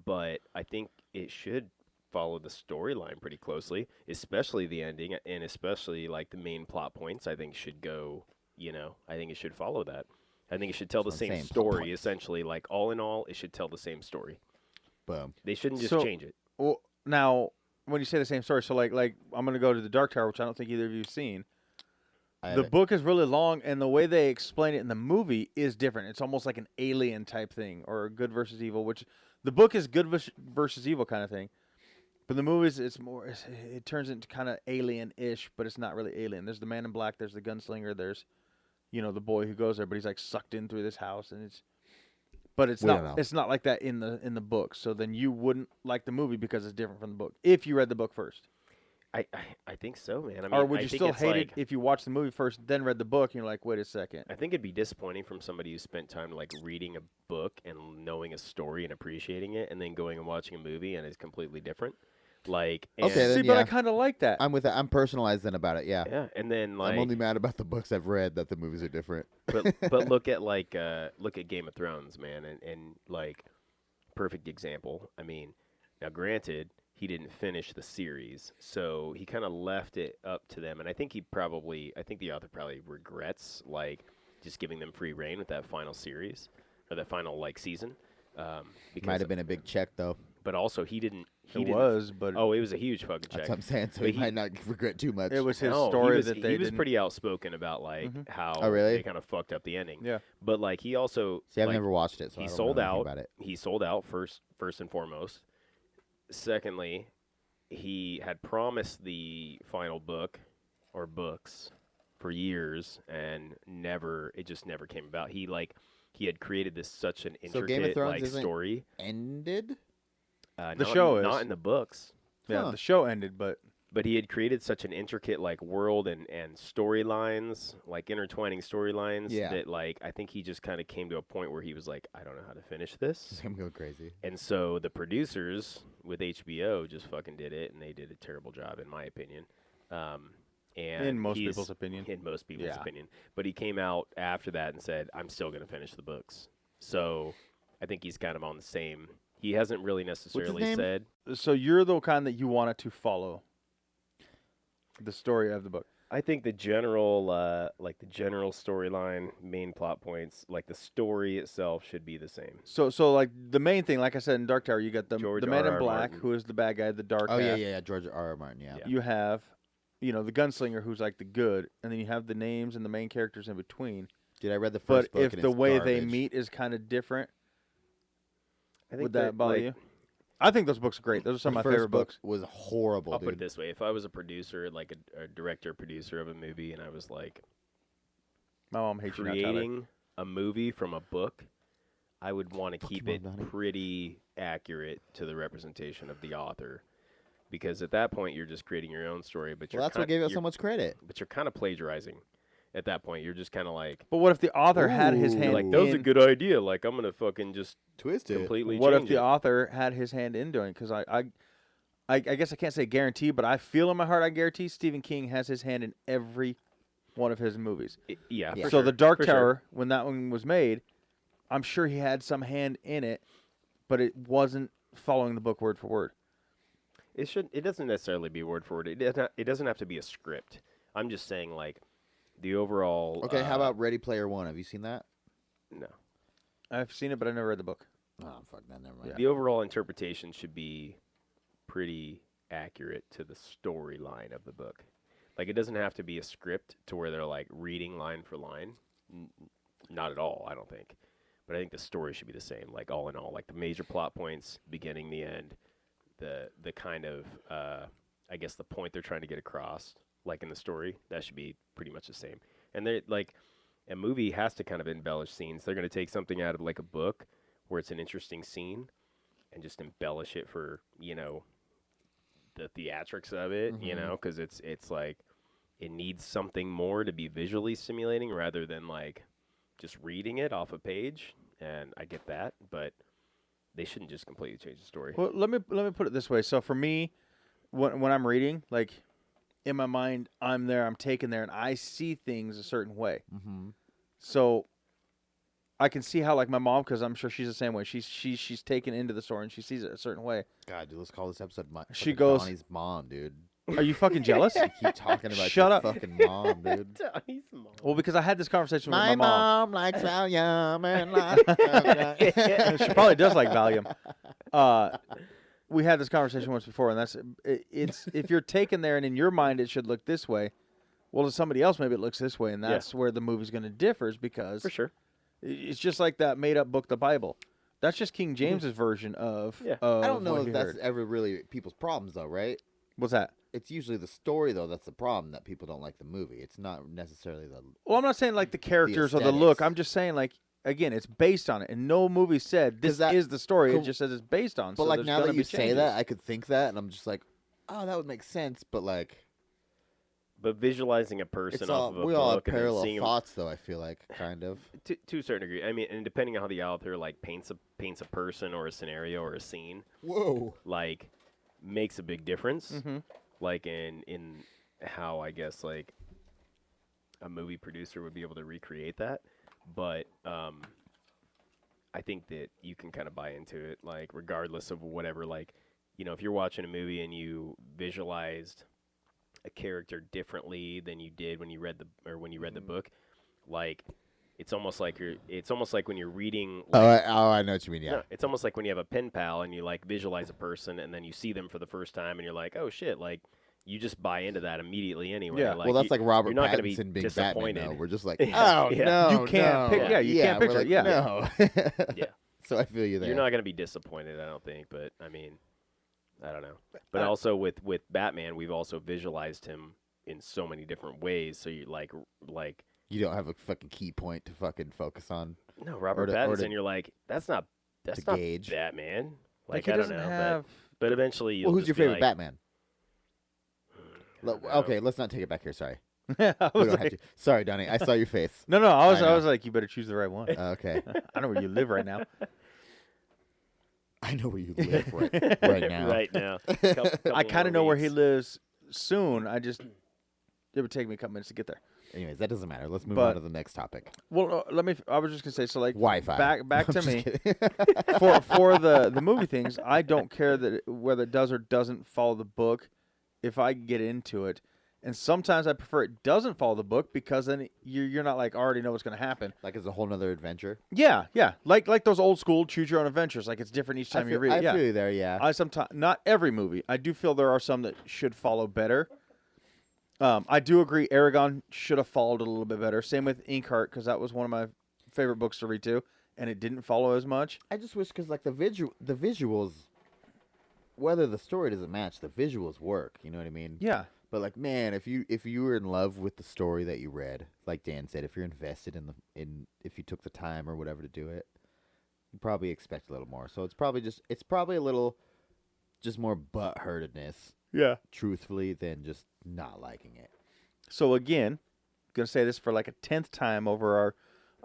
But I think it should follow the storyline pretty closely, especially the ending and especially like the main plot points. I think should go, I think it should follow that. I think it should tell the That's what I'm same saying, plot story points. essentially. Like all in all, it should tell the same story. Boom. They shouldn't just So- change it. Well, now when you say the same story, so like I'm gonna go to the Dark Tower, which I don't think either of you've seen. I The haven't- book is really long, and the way they explain it in the movie is different. It's almost like an alien type thing, or good versus evil. Which the book is good versus evil kind of thing, but the movies it turns into kind of alien-ish, but it's not really alien. There's the Man in Black, there's the gunslinger, there's the boy who goes there, but he's like sucked in through this house, and it's We don't know. it's not like that in the book. So then you wouldn't like the movie because it's different from the book if you read the book first. I think so, man. I mean, Or would I you think still it's hate like, it if you watched the movie first, then read the book, and you're like, wait a second? I think it'd be disappointing from somebody who spent time like reading a book and knowing a story and appreciating it, and then going and watching a movie and it's completely different. Like, and, Okay, then See, but I yeah. kind of like that. I'm with that. I'm personalized then about it. Yeah. yeah, and then like, I'm only mad about the books I've read that the movies are different. but look at look at Game of Thrones, man, and like perfect example. I mean, now granted, he didn't finish the series, so he kind of left it up to them, and I think the author probably regrets like just giving them free reign with that final series or that final like season. Because Might have been a big check though. but also he didn't. It was, but Oh, it was a huge fucking check. That's what I'm saying. So But he he- might not regret too much. it was his No, story he was, that they he was didn't. pretty outspoken about like how Oh, really? they kind of fucked up the ending. Yeah. But like he also See, I've like, never watched it, so he I don't sold know anything out. about it. He sold out first and foremost. Secondly, he had promised the final book or books for years and it just never came about. He had created this such an So intricate Game of Thrones like isn't- story. Ended? The show not is. in the books. Yeah, Huh. the show ended, but But he had created such an intricate like world and storylines, like intertwining storylines Yeah. that like I think he just kind of came to a point where he was like, I don't know how to finish this. I'm going crazy. And so the producers with HBO just fucking did it, and they did a terrible job, in my opinion. And in most he's- people's opinion. in most people's Yeah. opinion. But he came out after that and said, I'm still going to finish the books. So I think he's kind of on the same He hasn't really necessarily name? said. So you're the kind that you wanted to follow the story of the book. I think the general, the general storyline, main plot points, like the story itself, should be the same. So like the main thing, like I said in Dark Tower, you got the George man in R.R. black, Martin. who is the bad guy, the dark Oh half. yeah, George R.R. Martin. Yeah. Yeah. You have, the gunslinger, who's like the good, and then you have the names and the main characters in between. Dude, I read the But first book. if and the it's way they garbage. meet is kind of different, I think would that bother like, you? I think those books are great. Those are some the of my first favorite book books. was horrible, I'll dude. put it this way: if I was a producer, like a director, producer of a movie, and I was like My mom hates you now, Tyler. creating a movie from a book, I would want to keep Pokemon, it Donnie. pretty accurate to the representation of the author, because at that point you're just creating your own story. But Well, that's what gave it so much credit. But you're kind of plagiarizing. At that point, you're just kind of like, But what if the author had his Ooh. hand you're like, that was a in- good idea. Like, I'm gonna fucking just Twisted. completely What if change the it. author had his hand in doing? Because I guess I can't say guarantee, but I feel in my heart I guarantee Stephen King has his hand in every one of his movies. Yeah. Yeah. For So sure, the Dark for sure. Tower, when that one was made, I'm sure he had some hand in it, but it wasn't following the book word for word. It doesn't necessarily be word for word. It doesn't have to be a script. I'm just saying, like, the overall. Okay, how about Ready Player One? Have you seen that? no? I've seen it, but I never read the book. Oh fuck that, never mind. The overall interpretation should be pretty accurate to the storyline of the book. Like, it doesn't have to be a script to where they're like reading line for line. Not at all, I don't think. But I think the story should be the same. Like, all in all, like the major plot points, beginning, the end, the kind of I guess the point they're trying to get across, like in the story, that should be pretty much the same. And they like a movie has to kind of embellish scenes. They're going to take something out of like a book where it's an interesting scene and just embellish it for, the theatrics of it, because it's like it needs something more to be visually stimulating rather than like just reading it off a page. And I get that, but they shouldn't just completely change the story. Well, let me put it this way. So for me, when I'm reading, like in my mind, I'm there, I'm taken there, and I see things a certain way. Mm-hmm. So I can see how, like my mom, because I'm sure she's the same way. She's taken into the store and she sees it a certain way. God, dude, let's call this episode She fucking goes- Donnie's mom, dude. Are you fucking jealous? You keep talking about Shut your up. fucking mom, dude. Well, because I had this conversation with my mom. likes Valium and likes She probably does like Valium. We had this conversation once before, and it's if you're taken there and in your mind it should look this way, well, to somebody else maybe it looks this way, and that's where the movie's going to differ, is because For sure. it's just like that made up book, the Bible. That's just King James's version of. Yeah. of I don't know what if he that's heard. ever really people's problems, though, right? What's that? It's usually the story, though, that's the problem, that people don't like the movie. It's not necessarily the... Well, I'm not saying like the characters or the look. aesthetics. I'm just saying like again, it's based on it, and no movie said this that- is the story. It cool. just says it's based on. But, so like, there's now gonna that be you say changes. that, I could think that, and I'm just like, oh, that would make sense, but, like... But visualizing a It's person all, off of a we book all have and then parallel seeing 'em- thoughts, though, I feel like, kind of. to a certain degree. I mean, and depending on how the author like paints a person or a scenario or a scene, Whoa. like makes a big difference. Mhm. Like in how I guess like a movie producer would be able to recreate that. But I think that you can kind of buy into it, like regardless of whatever. Like, if you're watching a movie and you visualized a character differently than you did when you read the book, like it's almost like when you're reading. Like, I know what you mean, yeah. no, it's almost like when you have a pen pal and you like visualize a person and then you see them for the first time and you're like, oh shit, like you just buy into that immediately anyway. Yeah. Like, Well, that's like Robert you're not gonna be Pattinson being Batman, disappointed. though. We're just like, Yeah. oh, Yeah. no, You can't no. pic- yeah, you can't we're picture it, like, yeah. No. Yeah. So I feel you there. You're not going to be disappointed, I don't think. But I mean, I don't know. But also with Batman, we've also visualized him in so many different ways. So you like You don't have a fucking key point to fucking focus on. no Robert to- or Pattinson. to- You're like that's not gauge. Batman. Like Like he I don't doesn't know. have. But eventually, you'll Well, who's just your be favorite like, Batman? I don't know. Okay, let's not take it back here. Sorry. I We was don't have like, to. Sorry, Donnie. I saw your face. no, I was I know. like, you better choose the right one. Okay. I know where you live right now. I know where you live right now. right now. I kind of know where he lives soon. It would take me a couple minutes to get there. Anyways, that doesn't matter. Let's move But- on to the next topic. Well, I was just gonna say, so like Wi-Fi. Back I'm to just me kidding. for the movie things. I don't care whether it does or doesn't follow the book. If I get into it, and sometimes I prefer it doesn't follow the book because then you're not like already know what's gonna happen. Like it's a whole nother adventure. Yeah, like those old school choose your own adventures. Like it's different each time you read. I feel you there. Yeah. I sometimes not every movie. I do feel there are some that should follow better. I do agree Aragon should have followed it a little bit better. Same with Inkheart because that was one of my favorite books to read too, and it didn't follow as much. I just wish because like the visuals, whether the story doesn't match, the visuals work. You know what I mean? Yeah, But like, man, if you were in love with the story that you read, like Dan said, if you're invested in if you took the time or whatever to do it, you probably expect a little more. So it's probably a little just more butthurtedness, yeah. truthfully, than just not liking it. So again, gonna say this for like a 10th time over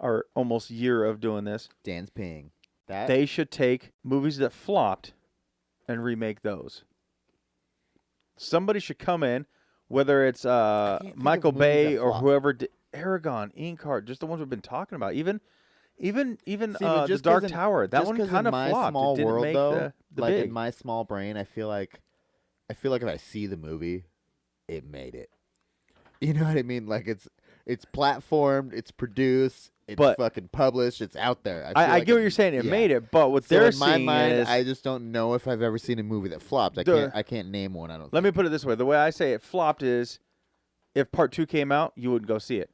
our almost year of doing this. Dan's peeing. That They should take movies that flopped and remake those. Somebody should come in, whether it's can't think Michael of movies Bay that or flopped. whoever did Aragon, Inkheart, just the ones we've been talking about. Even See, but The just Dark 'cause in- Tower. That just one 'cause kind in of my flopped. small It didn't world, make though, the like big. in my small brain, I feel like if I see the movie, it made it. You know what I mean? Like it's platformed, it's produced, it's But- fucking published, it's out there. feel I like get what you're saying. It yeah. made it, but what So they're in my seeing mind, is I just don't know if I've ever seen a movie that flopped. I can't name one. I don't. Let me think. put it this way: the way I say it flopped is, if part 2 came out, you wouldn't go see it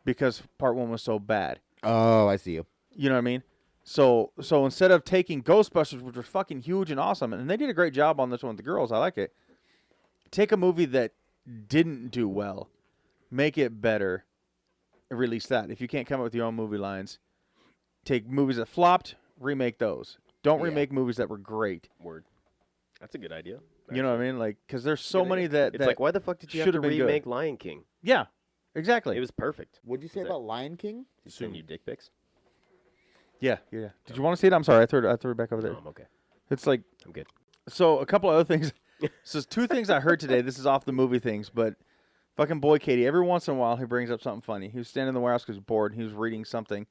because part 1 was so bad. Oh, I see you. You know what I mean? So instead of taking Ghostbusters, which was fucking huge and awesome, and they did a great job on this one with the girls, I like it. Take a movie that didn't do well, make it better, and release that. If you can't come up with your own movie lines, take movies that flopped, remake those. Don't Yeah. remake movies that were great. Word. That's a good idea. You know what I mean? Like, because there's so Good many idea. that It's that like, why the fuck did you have should to have been good. remake Lion King? Yeah, exactly. It was perfect. What'd you say Is it- about Lion King? You send you dick pics? Yeah. Did you want to see it? I'm sorry, I threw it back over there. No, I'm okay. It's like I'm good. so. A couple other things. So 2 things I heard today. This is off the movie things, but fucking boy Katie. Every once in a while, he brings up something funny. He was standing in the warehouse because he was bored. And he was reading something,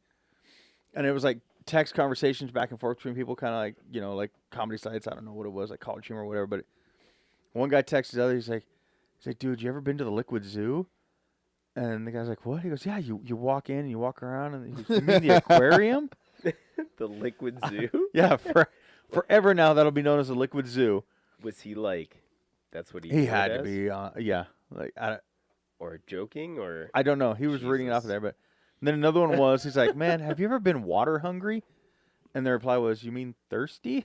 and it was like text conversations back and forth between people, kind of like like comedy sites. I don't know what it was, like College Humor or whatever. But one guy texts the other. He's like, dude, you ever been to the Liquid Zoo? And the guy's like, what? He goes, yeah. You walk in and you walk around, and he goes, you mean the aquarium? The Liquid Zoo? Yeah, forever now that'll be known as the Liquid Zoo. Was he like, that's what he He viewed had to as? be, yeah. Like Or joking? Or I don't know. He was reading it off of Jesus. there, but and then another one was he's like, man, have you ever been water hungry? And the reply was, you mean thirsty?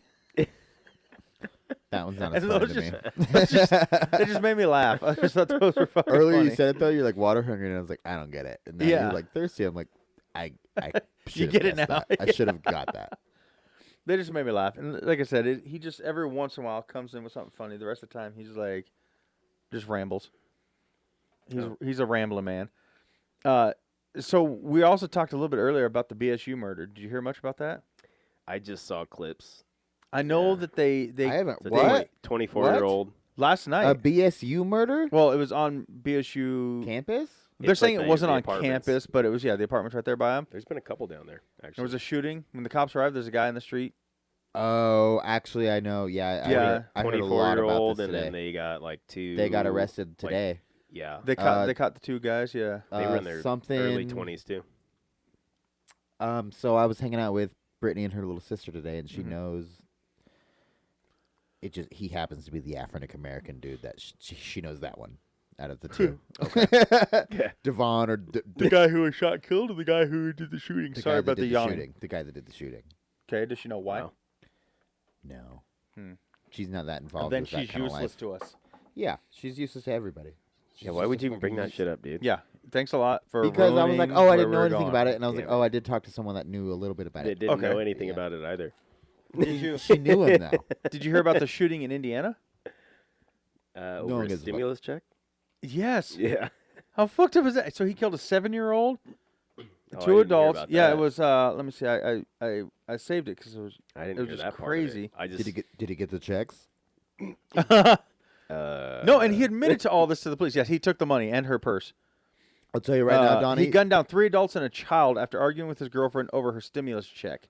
That one's not as And funny those to me. It just made me laugh. I just thought those were fucking Earlier funny. you said it though. You're like water hungry, and I was like, I don't get it. And then Yeah. you're like thirsty. I'm like, I You should get have it guessed now. that. I should have got that. They just made me laugh. And like I said, he just every once in a while comes in with something funny. The rest of the time, he's like, just rambles. He's a rambling man. So we also talked a little bit earlier about the BSU murder. Did you hear much about that? I just saw clips. I know Yeah. that they I haven't. It's a What? 24-year-old. last night. A BSU murder? Well, it was on BSU. Campus? They're It's saying like it wasn't the on apartments. campus, but it was the apartments right there by him. There's been a couple down there, There actually. was a shooting when the cops arrived. There's a guy in the street. Oh, actually, I know. Yeah, Yeah. I heard a lot about 24-year-old, this and today. then they got like 2. They got arrested like, today. Yeah. They caught the 2 guys. Yeah. They were in their something early 20s, too. So I was hanging out with Brittany and her little sister today, and she Mhm. knows. He happens to be the African American dude that she knows that one out of the 2. Okay. Devon or The guy who was shot killed, or the guy who did the shooting. the Sorry guy about that the did yawning. shooting. The guy that did the shooting. Okay. Does she know why? Wow. No. Hmm. She's not that involved Then with that she's kind of useless life. to us. Yeah, she's useless to everybody. Yeah, why would you even bring that shit up, dude? Yeah. Thanks a lot for Because I was like, ruining oh, I where didn't know we're anything going. about it, and I was like, Damn oh, it. I did talk to someone that knew a little bit about They it. didn't Okay. know anything Yeah. about it either. She knew him though. Did you hear about the shooting in Indiana? No Over one a gives a fuck. stimulus check? Yes. Yeah. How fucked up is that? So he killed a 7-year-old, Oh, I 2 didn't hear adults. about Yeah, that. it was. Let me see. I saved it because it was. I didn't it was hear just that part of it. crazy. I just Did he get the checks? No, and he admitted to all this to the police. Yes, he took the money and her purse. I'll tell you right now, Donnie. He gunned down 3 adults and a child after arguing with his girlfriend over her stimulus check.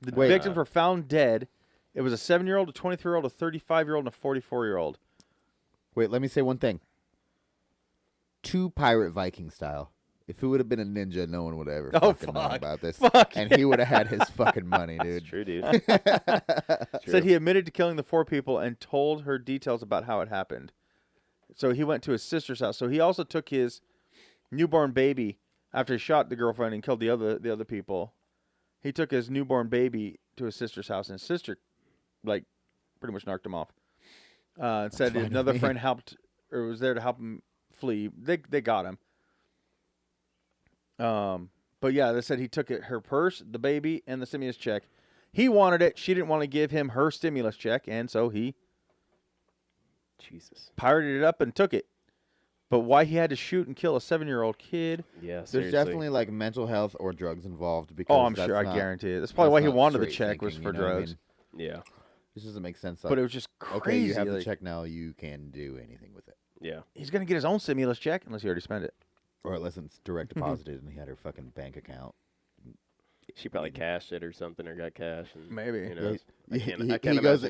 The victims were found dead. It was a 7-year-old, a 23-year-old, a 35-year-old, and a 44-year-old. Wait, let me say one thing. 2 pirate Viking style. If it would have been a ninja, no one would have ever fucking known about this. And he would have had his fucking money, dude. That's true, dude. Said he admitted to killing the 4 people and told her details about how it happened. So he went to his sister's house. So he also took his newborn baby after he shot the girlfriend and killed the other people. He took his newborn baby to his sister's house, and his sister, like, pretty much knocked him off. And said another friend helped or was there to help him flee. They got him. But yeah, they said he took her purse, the baby, and the stimulus check. He wanted it. She didn't want to give him her stimulus check, and so he pirated it up and took it. But why he had to shoot and kill a 7-year-old kid? Yeah, There's definitely like mental health or drugs involved. Because I'm sure. I guarantee it. That's probably why he wanted the check was for drugs. Yeah. This doesn't make sense. But it was just crazy. Okay, you have the check now. You can do anything with it. Yeah. He's gonna get his own stimulus check unless he already spent it. Or unless it's direct deposited and he had her fucking bank account. She probably cashed it or something, or got cash. And, Maybe. You know,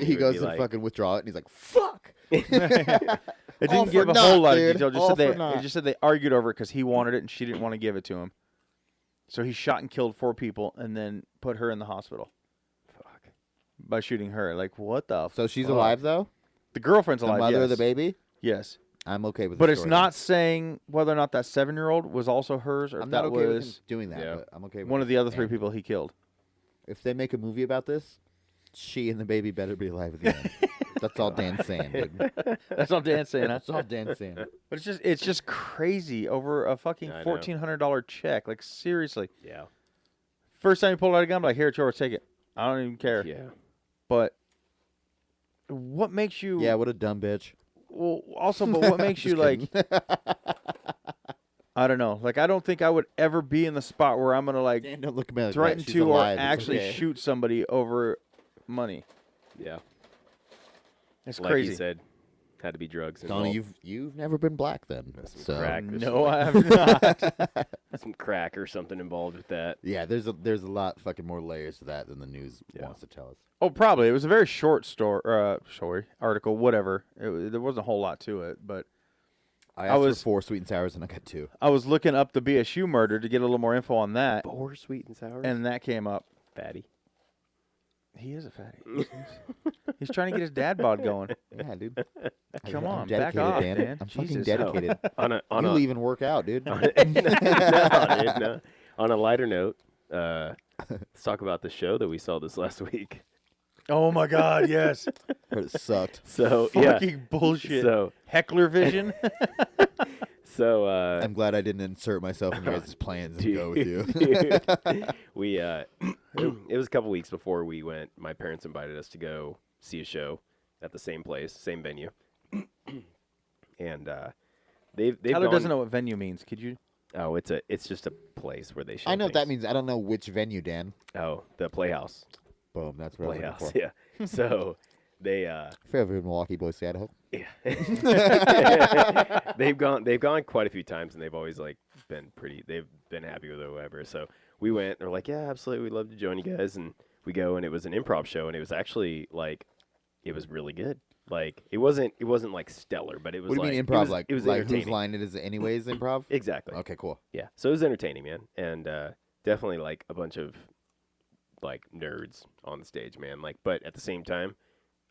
He goes to like, fucking withdraw it, and he's like, "Fuck." It All didn't for give a naught, whole lot dude. of detail. All for It naught. just said they argued over it because he wanted it and she didn't want to give it to him. So he shot and killed 4 people and then put her in the hospital. Fuck. By shooting her. Like, what the So she's fuck? alive though. The girlfriend's The alive, mother yes. of the baby. Yes. I'm okay with. But the it's story not saying whether or not that 7-year-old was also hers or then. I'm if not that okay with him was doing that. Yeah. But I'm okay with one of the other 3 and people he killed. If they make a movie about this, she and the baby better be alive at the end. That's all Dan's saying, dude. That's all Dan's saying. Huh? That's all Dan's saying. But it's just crazy over a fucking I know. $1,400 check. Like, seriously. Yeah. First time you pulled out a gun, I'm like, here, it's yours, take it. I don't even care. Yeah. But what makes you... Yeah, what a dumb bitch. Well, also, but what makes you, like... I don't know. Like, I don't think I would ever be in the spot where I'm going to, like, Dan, don't look at me like threaten that. She's to or alive. It's actually okay. shoot somebody over money. Yeah. It's Like crazy. you said, had to be drugs Donnie, involved. you've never been black then. Some So crack or No, I have not. some crack or something involved with that. yeah, there's a lot fucking more layers to that than the news Yeah. wants to tell us. Oh, probably. It was a very short article, whatever. There wasn't a whole lot to it, but I asked was- for 4 sweet and sours and I got 2. I was looking up the BSU murder to get a little more info on that, 4 sweet and sour. and that came up. fatty. He is a fatty. He's trying to get his dad bod going. Yeah, dude. Come I'm on, dedicated, back off, Dan. man. I'm Jesus. fucking dedicated. on You'll a even work out, dude. no, dude, no. On a lighter note, let's talk about the show that we saw this last week. Oh my God, yes. But it sucked. So yeah, Fucking bullshit. so Heckler vision. so I'm glad I didn't insert myself in your guys' plans and go with you. dude, we it was a couple weeks before we went. My parents invited us to go see a show at the same place, same venue, and they've Tyler gone, doesn't know what venue means. Could you? Oh, it's just a place where they show. I know what that things. means. I don't know which venue, Dan. Oh, the Playhouse. Boom. That's what I was Playhouse. looking for. Yeah. So they Fairview, Milwaukee, Boise, Idaho. yeah. they've gone quite a few times, and they've always like been pretty. They've been happy with it or whatever. So we went. And they're like, yeah, absolutely, we'd love to join you guys. And we go, and it was an improv show, and it was actually like, it was really good. Like it wasn't like stellar, but it was. What do you like, mean improv? It was like entertaining. whose line it is anyways improv? Exactly. Okay, cool. Yeah. So it was entertaining, man, and definitely like a bunch of like nerds on the stage, man. Like, but at the same time,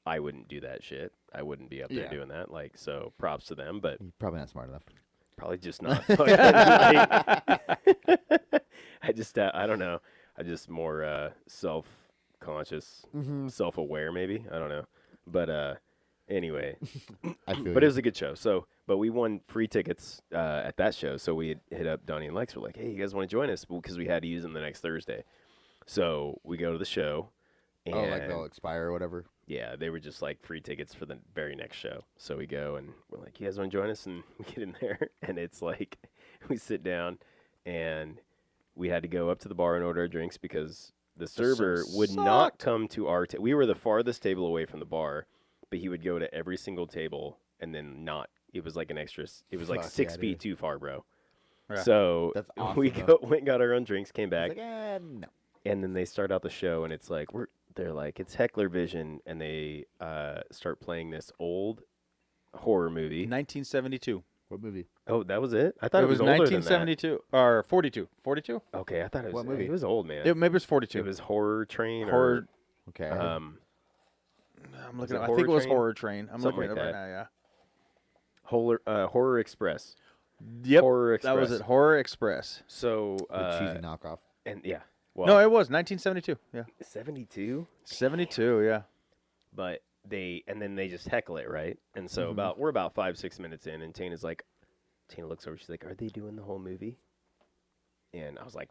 I wouldn't do that shit. I wouldn't be up there Yeah. doing that. Like, so props to them, but You're probably not smart enough. probably just not. I just I don't know. I just more self-conscious, self-aware, maybe. I don't know, but anyway. I feel But you. it was a good show. So, but we won free tickets at that show. So we had hit up Donnie and Lex. We're like, hey, you guys want to join us? Because we had to use them the next Thursday. So we go to the show. And Oh, like they'll expire or whatever. yeah, they were just like free tickets for the very next show. So we go and we're like, you guys want to join us? And we get in there. And it's like, we sit down and we had to go up to the bar and order our drinks because the server would not come to our table. We were the farthest table away from the bar. But he would go to every single table and then not. It was like an extra. It was like Fuck 6 yeah, feet dude. too far, bro. Yeah. So That's awesome, we though. went and got our own drinks, came back, It's like, no. and then they start out the show, and it's like they're like it's Heckler Vision, and they start playing this old horror movie. 1972. What movie? Oh, that was it? I thought it was older than that. 1972 or 42. 42? Okay, I thought it was What movie? It was old, man. Maybe it was 42. It was Horror Train Horror. Okay. or I'm was looking. it I Horror think it was Train? Horror Train. I'm Something looking like at it that. right Horror Express. now. Yeah. Yep. Horror Express. That was it. Horror Express. So The cheesy knockoff. and yeah, well, No, it was 1972. Yeah. 72. 72. Yeah. But then they just heckle it, right? And so Mm-hmm. we're about 5-6 minutes in, and Tana's like, Tana looks over, she's like, "Are they doing the whole movie?" And I was like,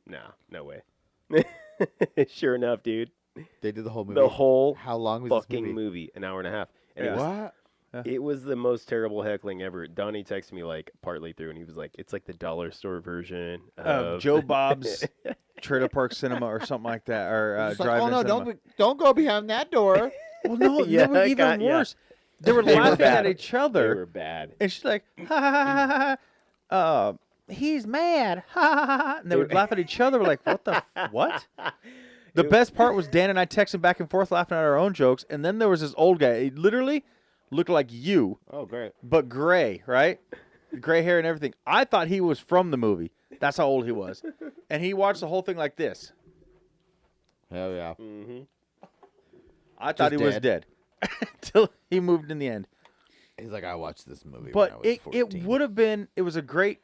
no way. Sure enough, dude, They did the whole movie. the whole How long was this fucking movie? movie, an hour and a half, and Yeah. What? it was the most terrible heckling ever. Donnie texted me like partly through, and he was like, "It's like the dollar store version of Joe Bob's Trailer Park Cinema or something like that, or It's like, drive-in oh no, cinema. don't go behind that door. Well, no, Yeah, no, even yeah. worse. They were They were laughing at bad. each They other, were bad." and she's like, ha ha ha ha ha. He's mad. Ha ha ha ha. And they would laugh at each other. We're like, what the what? The best part was Dan and I texting back and forth, laughing at our own jokes, and then there was this old guy. He literally looked like you, Oh great. but gray, right? Gray hair and everything. I thought he was from the movie. That's how old he was, and he watched the whole thing like this. Hell yeah. I thought he Just was dead. dead until he moved in the end. He's like, I watched this movie. But when I was it 14. would have been. It was a great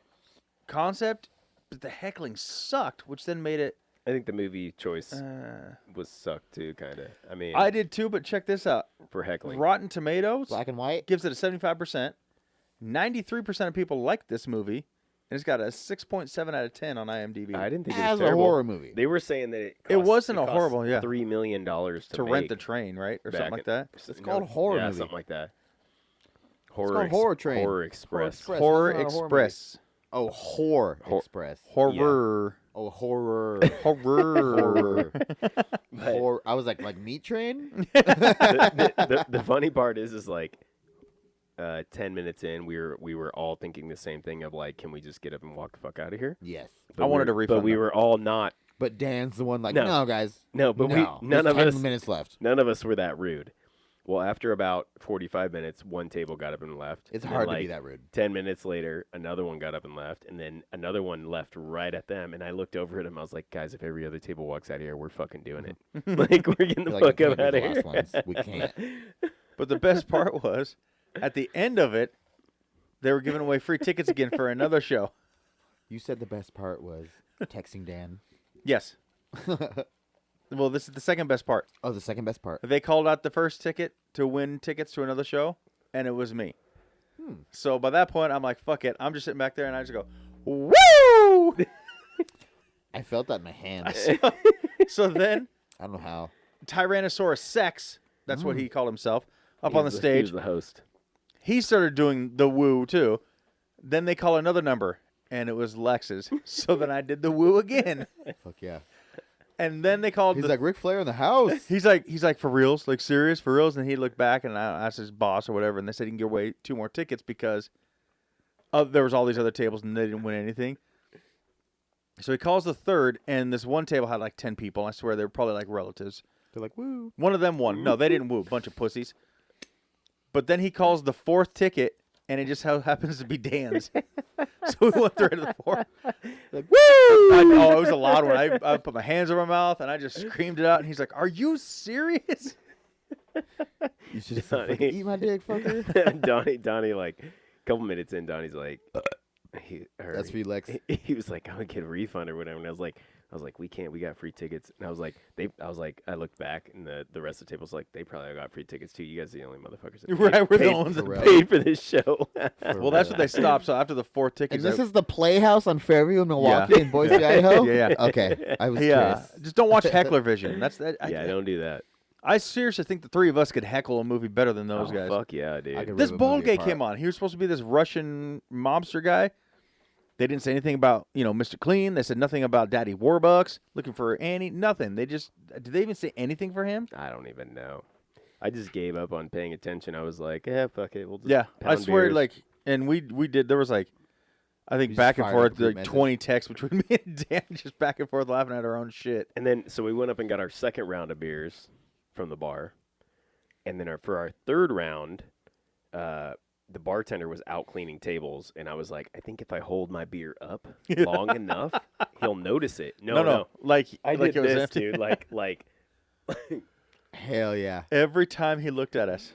concept, but the heckling sucked, which then made it. I think the movie choice was sucked too, kind of. I mean, I did too, but check this out. for heckling. Rotten Tomatoes Black and white. gives it a 75%. 93% of people like this movie, and it's got a 6.7 out of 10 on IMDb. I didn't think it As was a terrible. horror movie. They were saying that It wasn't a horrible, yeah. $3 million to rent make the train, right, or back something like in- that. It's called horror yeah, movie. something like that. called Horror Train. Horror Express. Express. Horror That's not a horror Express. Oh, Horror Express. Horror. Oh, horror. Horror. Horror. I was like Meat Train? The funny part is like 10 minutes in, we were all thinking the same thing of like, can we just get up and walk the fuck out of here? Yes. But I wanted we- a refund, But we though. were all not. But Dan's the one like, No. no, guys. No, but no. none There's of 10 us minutes left. None of us were that rude. Well, after about 45 minutes, one table got up and left. It's and hard then, to be like, that rude. 10 minutes later, another one got up and left, and then another one left right at them. And I looked over at him. I was like, guys, if every other table walks out of here, we're fucking doing it. Like, we're getting the You're like, fuck "We up can't out be of the here. last ones. We can't. But the best part was, at the end of it, they were giving away free tickets again for another show. You said the best part was texting Dan. Yes. Well, this is the second best part. Oh, the second best part. They called out the first ticket to win tickets to another show, and it was me. So by that point, I'm like, fuck it. I'm just sitting back there, and I just go, woo! I felt that in my hand. So then, I don't know how. Tyrannosaurus Sex, that's what he called himself, up He on the was He stage. was the host. He started doing the woo, too. Then they call another number, and it was Lex's. So then I did the woo again. Fuck yeah. And then they called He's the... like, Ric Flair in the house. He's like, for reals? Like, serious? For reals? And he looked back, and I asked his boss or whatever, and they said he can give away 2 more tickets because there was all these other tables, and they didn't win anything. So he calls the third, and this one table had like 10 people. I swear they were probably like relatives. They're like, woo. One of them won. No, they didn't woo. Bunch of pussies. But then he calls the fourth ticket, and it just happens to be Dan's. So we went through to the fourth. Like, woo! Oh, it was a loud one. I put my hands over my mouth, and I just screamed it out. And he's like, "Are you serious?" You should have said, "Fucking eat my dick, fucker." Donnie, like, a couple minutes in, Donnie's like, That's for you, Lex. He was like, I would get a refund or whatever. And I was like, we can't. We got free tickets. And I was like, I looked back, and the rest of the table's like, they probably got free tickets too. You guys are the only motherfuckers that Right, we're the paid, ones that real. paid for this show. Well, that's what they stopped. So after the fourth ticket, And this is the Playhouse on Fairview in Milwaukee in Boise, Idaho? Yeah. Okay. I was yeah. curious. Just don't watch Heckler Vision. That's that. Yeah, don't do that. I seriously think the three of us could heckle a movie better than those Oh, guys. Fuck yeah, dude. I could This rip a bald movie guy apart. came on. He was supposed to be this Russian mobster guy. They didn't say anything about, Mr. Clean. They said nothing about Daddy Warbucks, looking for Annie, nothing. Did they even say anything for him? I don't even know. I just gave up on paying attention. I was like, fuck it. We'll just Yeah, I pound swear, beers. and we did. There was like I think You just back and fired forth, up a group like message. 20 texts between me and Dan, just back and forth laughing at our own shit. And then, so we went up and got our second round of beers from the bar. And then for our third round, the bartender was out cleaning tables. And I was like, I think if I hold my beer up long enough, he'll notice it. No. Like, I like did it was this, empty. dude. Like Hell yeah. Every time he looked at us,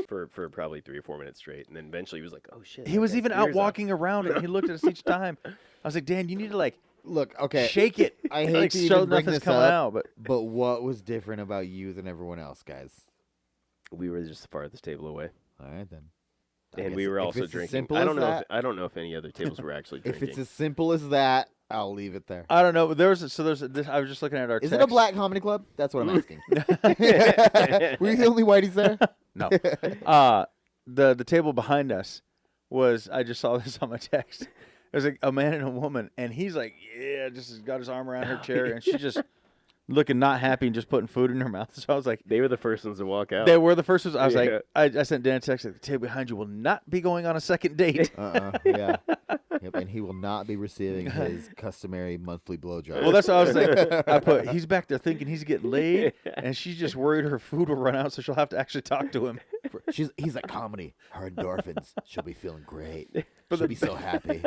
for probably 3 or 4 minutes straight. And then eventually he was like, oh, shit. he that was guy's even beer's out up. walking around it. He looked at us each time. I was like, Dan, you need to like Look, okay. shake it. I hate like, to show even bring nothing's this coming up, out, but what was different about you than everyone else, guys? We were just the farthest table away. All right, then. I And guess we were if also it's as drinking. simple I as don't know. that- I don't know if any other tables were actually If drinking. it's as simple as that, I'll leave it there. I don't know. But there's this, I was just looking at our Is text. it a black comedy club? That's what I'm asking. Were you the only whiteies there? No. The table behind us was, I just saw this on my text. It was like a man and a woman, and he's like, yeah, just got his arm around her chair, and she's just looking not happy and just putting food in her mouth. So I was like, They were the first ones to walk out. they were the first ones. I was Yeah. like, I sent Dan a text, like, the table behind you will not be going on a second date. Yeah. Yep, and he will not be receiving his customary monthly blowjob. Well, that's what I was like. I put, he's back there thinking he's getting laid, and she's just worried her food will run out, so she'll have to actually talk to him. He's like, comedy. Her endorphins. She'll be feeling great. But She'll be so happy.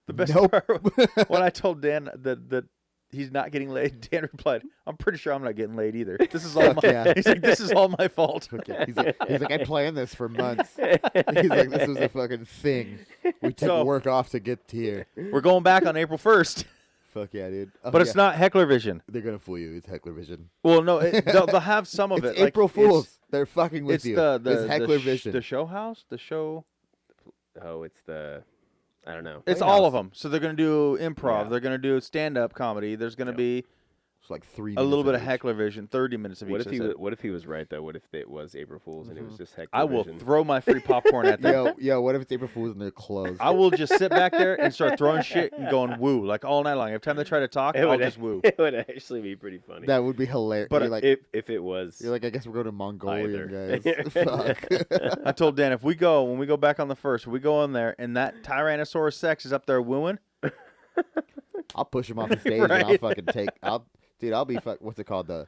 The best Nope. part, when I told Dan that he's not getting laid, Dan replied, "I'm pretty sure I'm not getting laid either. This is all my." Yeah. He's like, "This is all my fault." Okay. He's like, I planned this for months. He's like, this was a fucking thing. We took So- work off to get here. We're going back on April 1st, Fuck yeah, dude. Oh, but it's yeah. not Heckler Vision. They're gonna fool you. It's Heckler Vision. Well, no, they'll have some of It's it. Like, April it's- Fools. They're fucking with It's you. the it's Heckler Vision. the show house, the show. Oh, it's the. I don't know. It's Playhouse. all of them. So they're gonna do improv. Yeah. They're gonna do stand-up comedy. There's gonna Yeah. be It's like 3 a little minutes bit of each. Heckler Vision. 30 minutes of What each. if they he said. what if he was right though? What if it was April Fools and it was just Heckler I will Vision? throw my free popcorn at them. Yo, what if it's April Fools and they're closed? I will just sit back there and start throwing shit and going woo like all night long. Every time they try to talk, It I'll would, just woo. it would actually be pretty funny. That would be hilarious. But you're like, if it was. I guess we're going to Mongolian, Either. guys. Fuck. I told Dan when we go back on the first, we go in there and that Tyrannosaurus Sex is up there wooing. I'll push him off the stage and I'll Right. fucking take. I'll be what's it called? The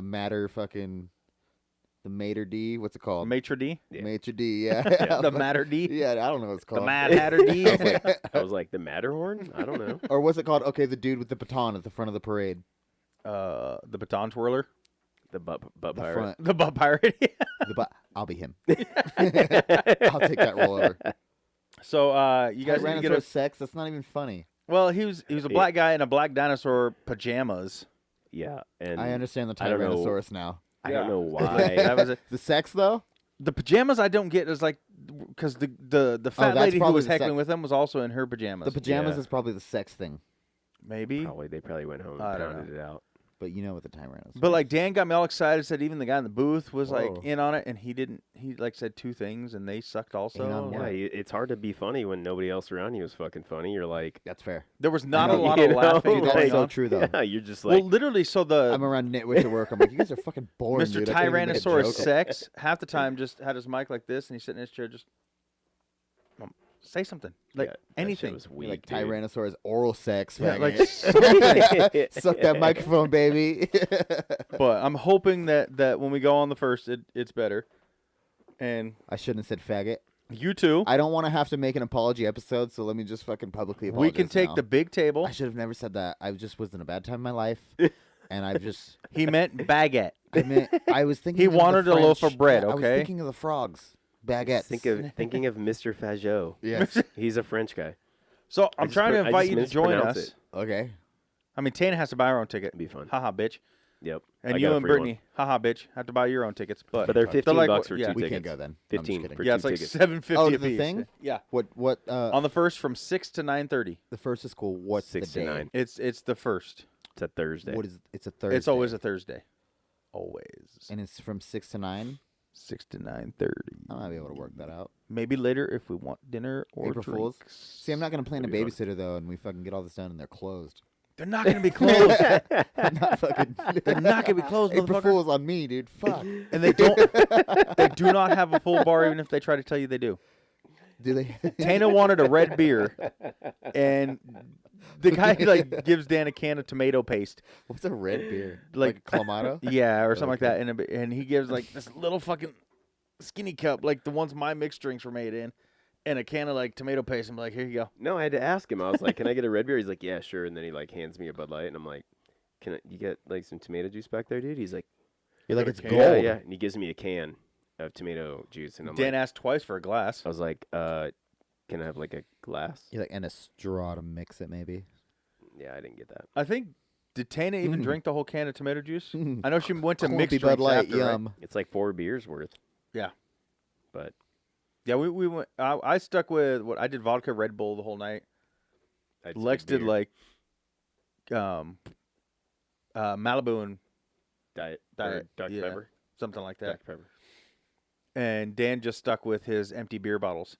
matter fucking the mater D. What's it called? Maitre D, Yeah. Maitre D. Yeah. the Matter D, Yeah, I don't know what it's the called. Mad Hatter D. I was like the Matterhorn. I don't know. Or what's it called? Okay, the dude with the baton at the front of the parade. The baton twirler, The butt The pirate. front. the butt pirate. I'll be him. I'll take that role over. So you guys need to get Tyrannosaurus a. sex. That's not even funny. Well, he was a black guy in a black dinosaur pajamas. Yeah, and I understand the I don't know- Tyrannosaurus now. I don't Yeah. know why. That was it. The sex though. The pajamas I don't get is like because the fat that's lady who probably was the heckling sex. with him was also in her pajamas. The pajamas Yeah. is probably the sex thing. Maybe. They probably went home I and don't pounded it out. But you know what the Tyrannosaurus. But like Dan got me all excited. Said even the guy in the booth was Whoa. like in on it, and he didn't. He like said two things, and they sucked also. In on Yeah, what? it's hard to be funny when nobody else around you is fucking funny. You're like, That's fair. There was not a know. lot You of know, laughing Dude, that's going so on. true though. yeah, you're just Well, like, literally, so I'm the around nitwits at work. I'm like, you guys are fucking boring, Mr. dude. I can't even make a Tyrannosaurus joke. Sex half the time just had his mic like this, and he's sitting in his chair just say something like yeah, that shit anything. was You're weak, like dude. Tyrannosaurus oral sex. Yeah, like faggot. Suck that microphone, baby. But I'm hoping that when we go on the first, it's better. And I shouldn't have said faggot. you too. I don't want to have to make an apology episode, so let me just fucking publicly apologize. We can take now. the big table. I should have never said that. I just was in a bad time in my life, and I've just. He meant baguette. I was thinking. He of the wanted a loaf French- of bread, I was okay? thinking of the frogs, baguettes. Thinking of Mr. Fajot. Yes. He's a French guy. So I'm just trying to pr- I invite just you to join mispronounced us. it. Okay. I mean, Tana has to buy her own ticket. It'd be fun. Haha, bitch. Yep. And I you got a and free one. Brittany, haha, bitch, have to buy your own tickets. But But they're $15 like, for yeah. two We tickets. can't go then. No, I'm just 15 kidding. for yeah, two it's like tickets. $7.50 Oh, a the piece. thing? Yeah. What? On the first from 6 to 9:30. The first is cool. What's 6 the to day? 9. It's the first. It's a Thursday. What is? It's a Thursday. It's always a Thursday. Always. And it's from 6 to 9. 6 to 9:30. I might be able to work that out. Maybe later if we want dinner or April Fools. drinks. See, I'm not gonna plan a That'd be babysitter though, and we fucking get all this done, and they're closed. They're not gonna be closed. I'm not fucking. They're not gonna be closed, April motherfucker. Fools on me, dude. Fuck. And they don't. They do not have a full bar, even if they try to tell you they do. Do they? Tana wanted a red beer, and the guy like gives Dan a can of tomato paste. What's a red beer? Like Clamato? Yeah, or something like Okay. that. And he gives like this little fucking skinny cup, like the ones my mixed drinks were made in, and a can of like tomato paste. I'm like, here you go. No, I had to ask him. I was like, "Can I get a red beer?" He's like, "Yeah, sure." And then he like hands me a Bud Light, and I'm like, you get like some tomato juice back there, dude?" He's like, You're like, it's Yeah, gold. "Yeah, yeah." And he gives me a can of tomato juice, and I'm Dan like, asked twice for a glass. I was like, "Can I have like a glass?" You're like, and a straw to mix it, maybe. Yeah, I didn't get that. I think did Tana even drink the whole can of tomato juice? I know she went to Cold mixed Bud drinks Light, after, right? yum. It's like 4 beers worth. Yeah. But Yeah, we went. I stuck with what I did: vodka, Red Bull the whole night. I just Lex did beer. like Malibu and diet, diet, Dr. yeah. Pepper. something like that. Dr. Pepper. And Dan just stuck with his empty beer bottles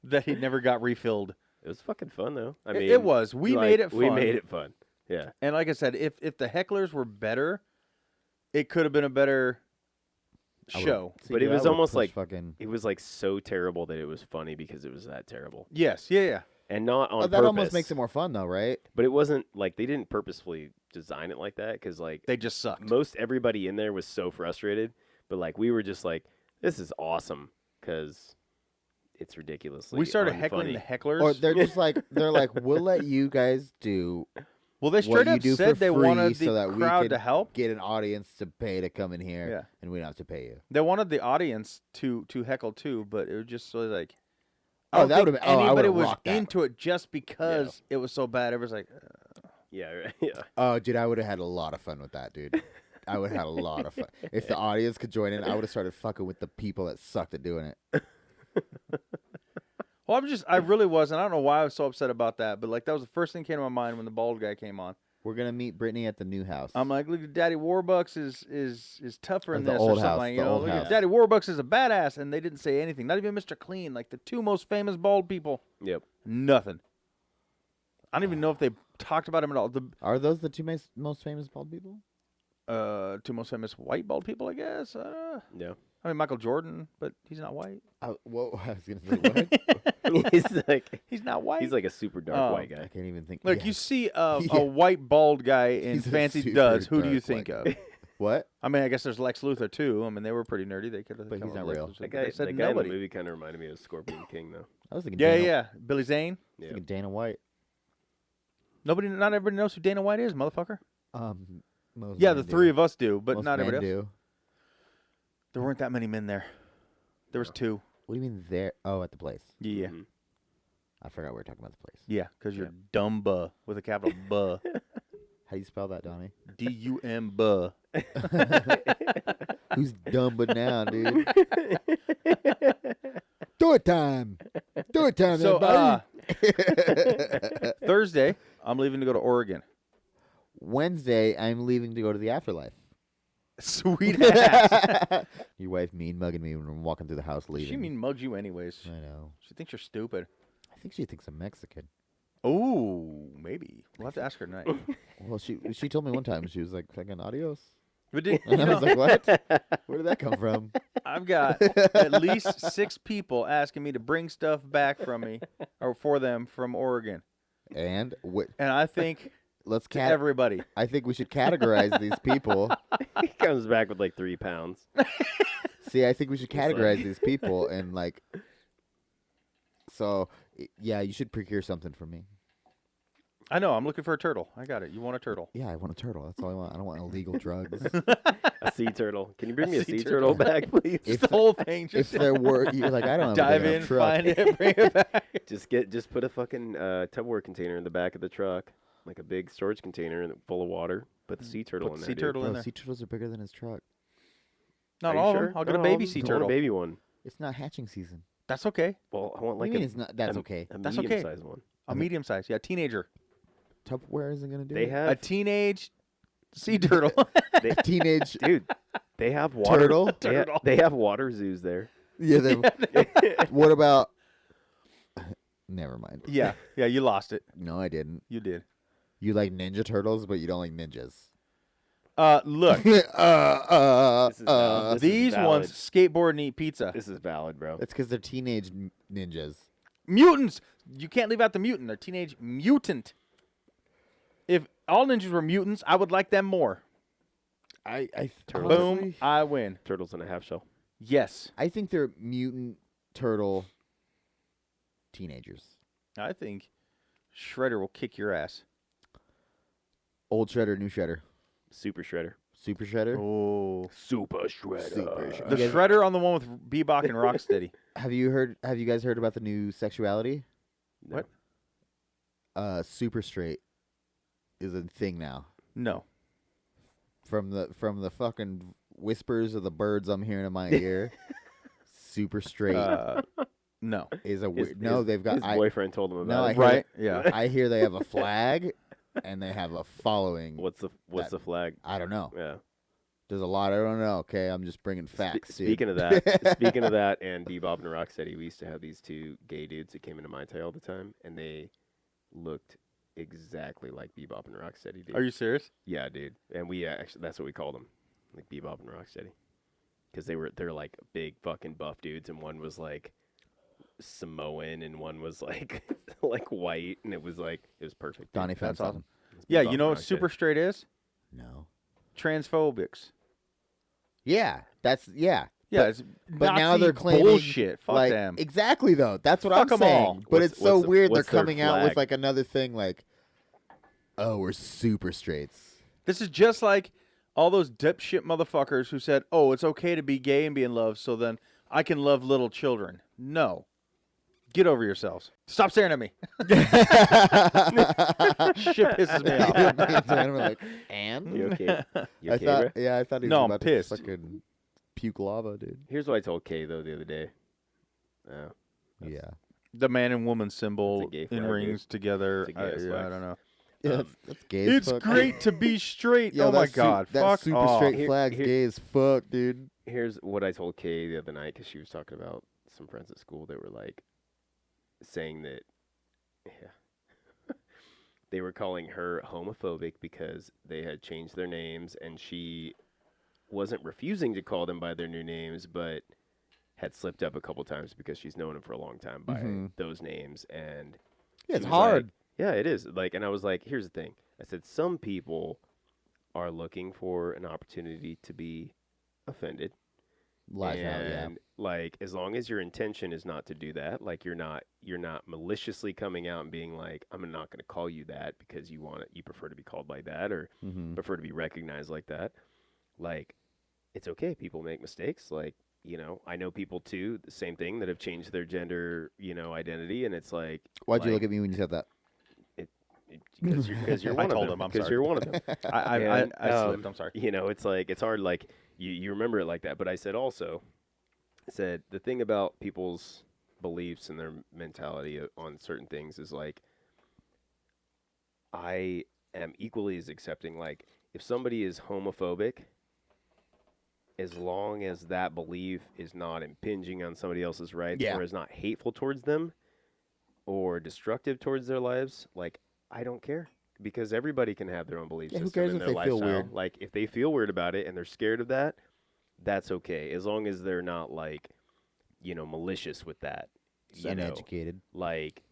that he never got refilled. It was fucking fun though. I It- mean, it was. We like, made it fun. We made it fun. Yeah. And like I said, if the hecklers were better, it could have been a better show. See, But it dude, I was would've almost pushed like- fucking. It was like so terrible that it was funny because it was that terrible, Yes, yeah. and not on Oh, that purpose. almost makes it more fun, though, right? But it wasn't like they didn't purposefully design it like that because like They just sucked. most everybody in there was so frustrated. But like we were just like, this is awesome because it's ridiculously. We started heckling unfunny. the hecklers. Or they're just like, we'll let you guys do well, they what straight you up do said for they free wanted so that the we crowd can to help. get an audience to pay to come in here, Yeah. and we don't have to pay you. They wanted the audience to heckle too, but it was just sort of like. Oh, I don't that think would've been- oh, I anybody would've was rocked that. into it just because it was so bad. Everyone's like, Yeah, right, yeah. Oh, dude, I would have had a lot of fun with that, dude. I would have had a lot of fun. If the audience could join in, I would have started fucking with the people that sucked at doing it. well, I really was, and I don't know why I was so upset about that, but like that was the first thing that came to my mind when the bald guy came on. We're gonna meet Brittany at the new house. I'm like, look at Daddy Warbucks is tougher Or in the this old or something. house, Like, you the know, old look house. at Daddy Warbucks is a badass, and they didn't say anything. Not even Mr. Clean, like the two most famous bald people. Yep. Nothing. I don't even know if they talked about him at all. The Are those the two most famous bald people? two most famous white bald people, I guess. Yeah. I mean Michael Jordan, but he's not white. Whoa, I was gonna say what? he's He's not white. like a super dark Oh. white I guy. can't even think. Like yeah. you see a Yeah. white bald guy in He's a Fancy super Duds. Who do you dark think white of? What? I mean, I guess there's Lex Luthor too. I mean, they were pretty nerdy. They could have. But he's not real. That guy, They said that guy in the nobody. movie kind of reminded me of Scorpion King though. I was thinking. Yeah, Dana, yeah. Billy Zane. I was Yeah. thinking Dana White. Not everybody knows who Dana White is, motherfucker. Most Yeah, men the do. three of us do, but Most not men everybody else. do. There weren't that many men there. There was two. What do you mean there? Oh, at the place. Yeah, Mhm. I forgot we were talking about the place. yeah, because you're dumb buh with a capital buh. How do you spell that, Donnie? D-U-M buh. Who's dumb but now, dude? Do it time. Do it time, So, everybody. Thursday, I'm leaving to go to Oregon. Wednesday, I'm leaving to go to the afterlife. Sweet ass. Your wife mean mugging me when I'm walking through the house leaving. She mean mugs you anyways. I know. She thinks you're stupid. I think she thinks I'm Mexican. Oh, maybe. We'll have to ask her tonight. Well, she told me one time, she was like, fucking adios. But did, And I was like, what? Where did that come from? I've got at least 6 people asking me to bring stuff back from me or for them from Oregon. And And I think let's to everybody. I think we should categorize these people. He comes back with like 3 pounds. See, I think we should It's like- categorize these people and like. So, yeah, you should procure something for me. I know. I'm looking for a turtle. I got it. You want a turtle? Yeah, I want a turtle. That's all I want. I don't want illegal drugs. A sea turtle. Can you bring A me a sea sea turtle. turtle back, please? If the whole thing. If Just there were, you're like, I don't have dive a big in, enough truck. find it, bring it back. Just put a fucking Tupperware container in the back of the truck, like a big storage container full of water. Put the sea turtle Put in the there. sea turtle in Bro, there. sea turtles are bigger than his truck. Not Are you all sure? of them. I'll get Not a all baby of them? sea I want turtle. a baby one. It's not hatching season. That's okay. Well, I want What like do you a, mean it's not? That's okay. a That's okay. medium-sized one. A medium size. Yeah, teenager. Tupperware isn't gonna do They it. have A teenage sea turtle. they, Teenage dude. They have water. turtle. They have water zoos there. Yeah. What about? Never mind. yeah, yeah. You lost it. No, I didn't. You did. You like Ninja Turtles, but you don't like ninjas. Look, This is valid. This is these valid. ones skateboard and eat pizza. This is valid, bro. That's because they're teenage ninjas. Mutants. You can't leave out the mutant. They're teenage mutant. If all ninjas were mutants, I would like them more. Boom, I win. Turtles in a half shell. Yes. I think they're mutant turtle teenagers. I think Shredder will kick your ass. Old Shredder, new Shredder. Super Shredder. Super Shredder. Oh. Super Shredder. Super Shredder. The Shredder on the one with Bebop and Rocksteady. Have you guys heard about the new sexuality? No. What? Super straight is a thing now. No. From the fucking whispers of the birds I'm hearing in my ear, super straight No. is a weird. No, they've got. His boyfriend told him about No, I it. hear Right? Yeah. I hear they have a flag, and they have a following. What's the flag? I don't know. Yeah. There's a lot I don't know. Okay, I'm just bringing facts. dude. Speaking of that, and Bebop and Rocksteady, we used to have these two gay dudes that came into my town all the time, and they looked exactly like Bebop and Rocksteady, dude. Are you serious? Yeah, dude. And we actually, that's what we called them, like Bebop and Rocksteady, because they're like big fucking buff dudes, and one was like Samoan, and one was like like white, and it was perfect. Dude. Donnie found That's awesome. something. It's Yeah, Bebop you know and what super Rocksteady. straight is? No. Transphobics. Yeah, that's Yeah, But- it's But now Nazi they're claiming bullshit. Fuck like them. exactly though. That's what Fuck I'm 'em saying. all. But What's- it's so what's the- weird. They're what's their coming out with flag? like another thing, like, oh, we're super straights. This is just like all those dipshit motherfuckers who said, "Oh, it's okay to be gay and be in love, so then I can love little children." No. Get over yourselves. Stop staring at me. Shit pisses me off. And we're like, and You okay? You I okay, thought, bro? yeah, I thought he was No, I'm about pissed. to fucking puke lava, dude. Here's what I told Kay though the other day. Yeah, The man and woman symbol That's a gay in flag, dude. rings together. It's a gay ass Yeah, I flag. don't know. yeah, that's gay. As It's fuck. great to be straight. Yeah, Oh my that su- god. that Fuck super off. straight Here- flag's here- gay as fuck, dude. Here's what I told Kay the other night because she was talking about some friends at school that were like saying that, yeah, they were calling her homophobic because they had changed their names, and she wasn't refusing to call them by their new names, but had slipped up a couple times because she's known them for a long time by Mhm. those names. And Yeah, she it's was hard. like- yeah, it is. Like, and I was like, here's the thing. I said, some people are looking for an opportunity to be offended. Lash out, yeah. And like, as long as your intention is not to do that, like you're not maliciously coming out and being like, I'm not going to call you that because you prefer to be called like that, or Mm-hmm. prefer to be recognized like that. Like, it's okay. People make mistakes. Like, I know people too, the same thing, that have changed their gender, identity, and it's like, Why'd you like, look at me when you said that? because you're I one of told them. him, I'm Because sorry. you're one of them. I And, slipped. I'm sorry. It's like, it's hard. Like, you remember it like that. But I said the thing about people's beliefs and their mentality on certain things is like, I am equally as accepting. Like, if somebody is homophobic, as long as that belief is not impinging on somebody else's rights, Yeah. or is not hateful towards them or destructive towards their lives, like, I don't care. Because everybody can have their own belief Yeah, who system cares and if their they feel lifestyle. weird? Like, if they feel weird about it and they're scared of that, that's okay. As long as they're not, like, malicious with that. Uneducated. Like,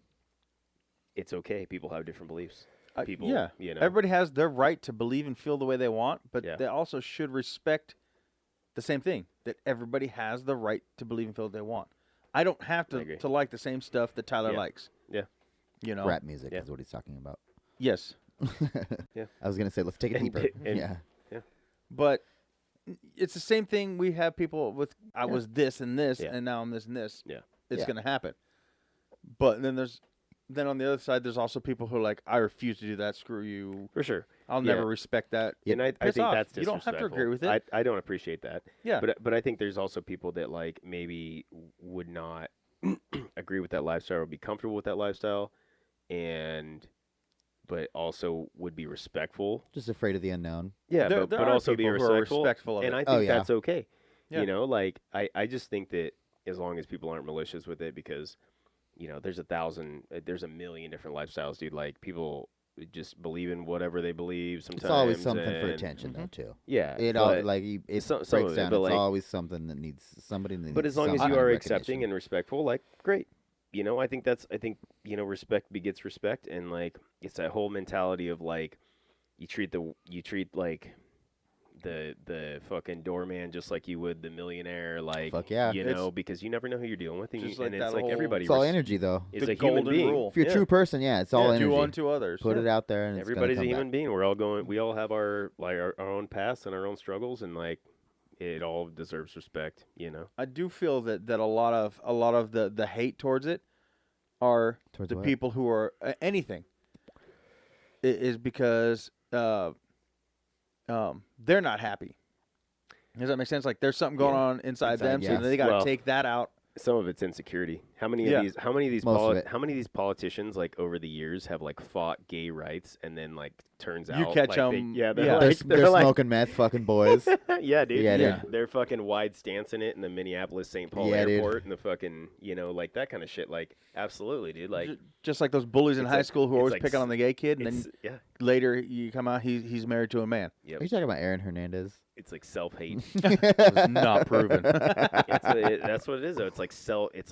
it's okay. People have different beliefs. People, yeah. Everybody has their right to believe and feel the way they want, but Yeah. they also should respect the same thing, that everybody has the right to believe and feel what they want. I don't have I agree. to like the same stuff that Tyler Yeah. likes. Yeah. Rap music Yeah. is what he's talking about. Yes. Yeah. I was gonna say let's take it And- deeper. and- yeah. But it's the same thing. We have people with, I was this and this, Yeah. and now I'm this and this. Yeah. It's Yeah. going to happen. But then on the other side, there's also people who are like, I refuse to do that. Screw you. For sure. I'll Yeah. never respect that. And I Piss think off. that's You don't have to disrespectful. agree with it. I don't appreciate that. Yeah. But I think there's also people that, like, maybe would not agree with that lifestyle or be comfortable with that lifestyle, but also would be respectful. Just afraid of the unknown. Yeah, There but are also be people who are respectful. respectful of and it. I think Oh, yeah. that's okay. Yeah. Like, I just think that as long as people aren't malicious with it, because, there's a million different lifestyles, dude. Like, people just believe in whatever they believe. Sometimes It's always something for and- attention, though, too. Yeah, It all but- like it some breaks of it, down. but, It's like- always something that needs somebody. That But needs as long as some you kind of are recognition. accepting and respectful, like great. I think respect begets respect, and like it's that whole mentality of like you treat like the fucking doorman just like you would the millionaire, like Fuck yeah. because you never know who you're dealing with, and, Just and like it's that like whole- everybody It's all energy, though. is The a human golden being. rule. If you're a Yeah. true person, yeah, it's all energy. Do unto others. Put it out there, and Everybody's it's a gonna come human being. We all have our own past and our own struggles, and like it all deserves respect. I do feel that a lot of the hate towards it are Towards the what? people who are anything is because they're not happy. Does that make sense? Like there's something going Yeah. on inside them, yes. so they got to Well, take that out. Some of it's insecurity. How many Yeah. of these Most of it. how many of these politicians like over the years have like fought gay rights and then like turns You out catch like, 'em- they're yeah. like, They're like smoking meth, fucking boys. yeah, dude. Yeah, dude. They're fucking wide stancing it in the Minneapolis St. Paul Yeah, dude. airport and the fucking like that kind of shit. Like absolutely, dude. Like Just like those bullies in it's high like- school who it's always like picking on the gay kid, and it's then yeah, later you come out he's married to a man. yep. Are you talking about Aaron Hernandez? It's like self-hate. It's not proven. That's what it is though. It's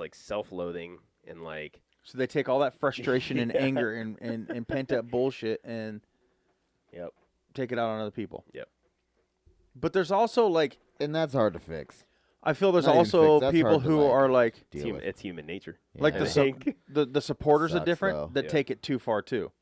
like self-loathing and like So they take all that frustration and Yeah. anger and pent up bullshit and yep. take it out on other people. Yep. But there's also like And that's hard to fix. I feel there's Not even also fixed, that's people hard to, who like, are like Deal with. It's human nature. like Yeah. the I su- think. the supporters are Sucks, different though. that Yeah. take it too far too.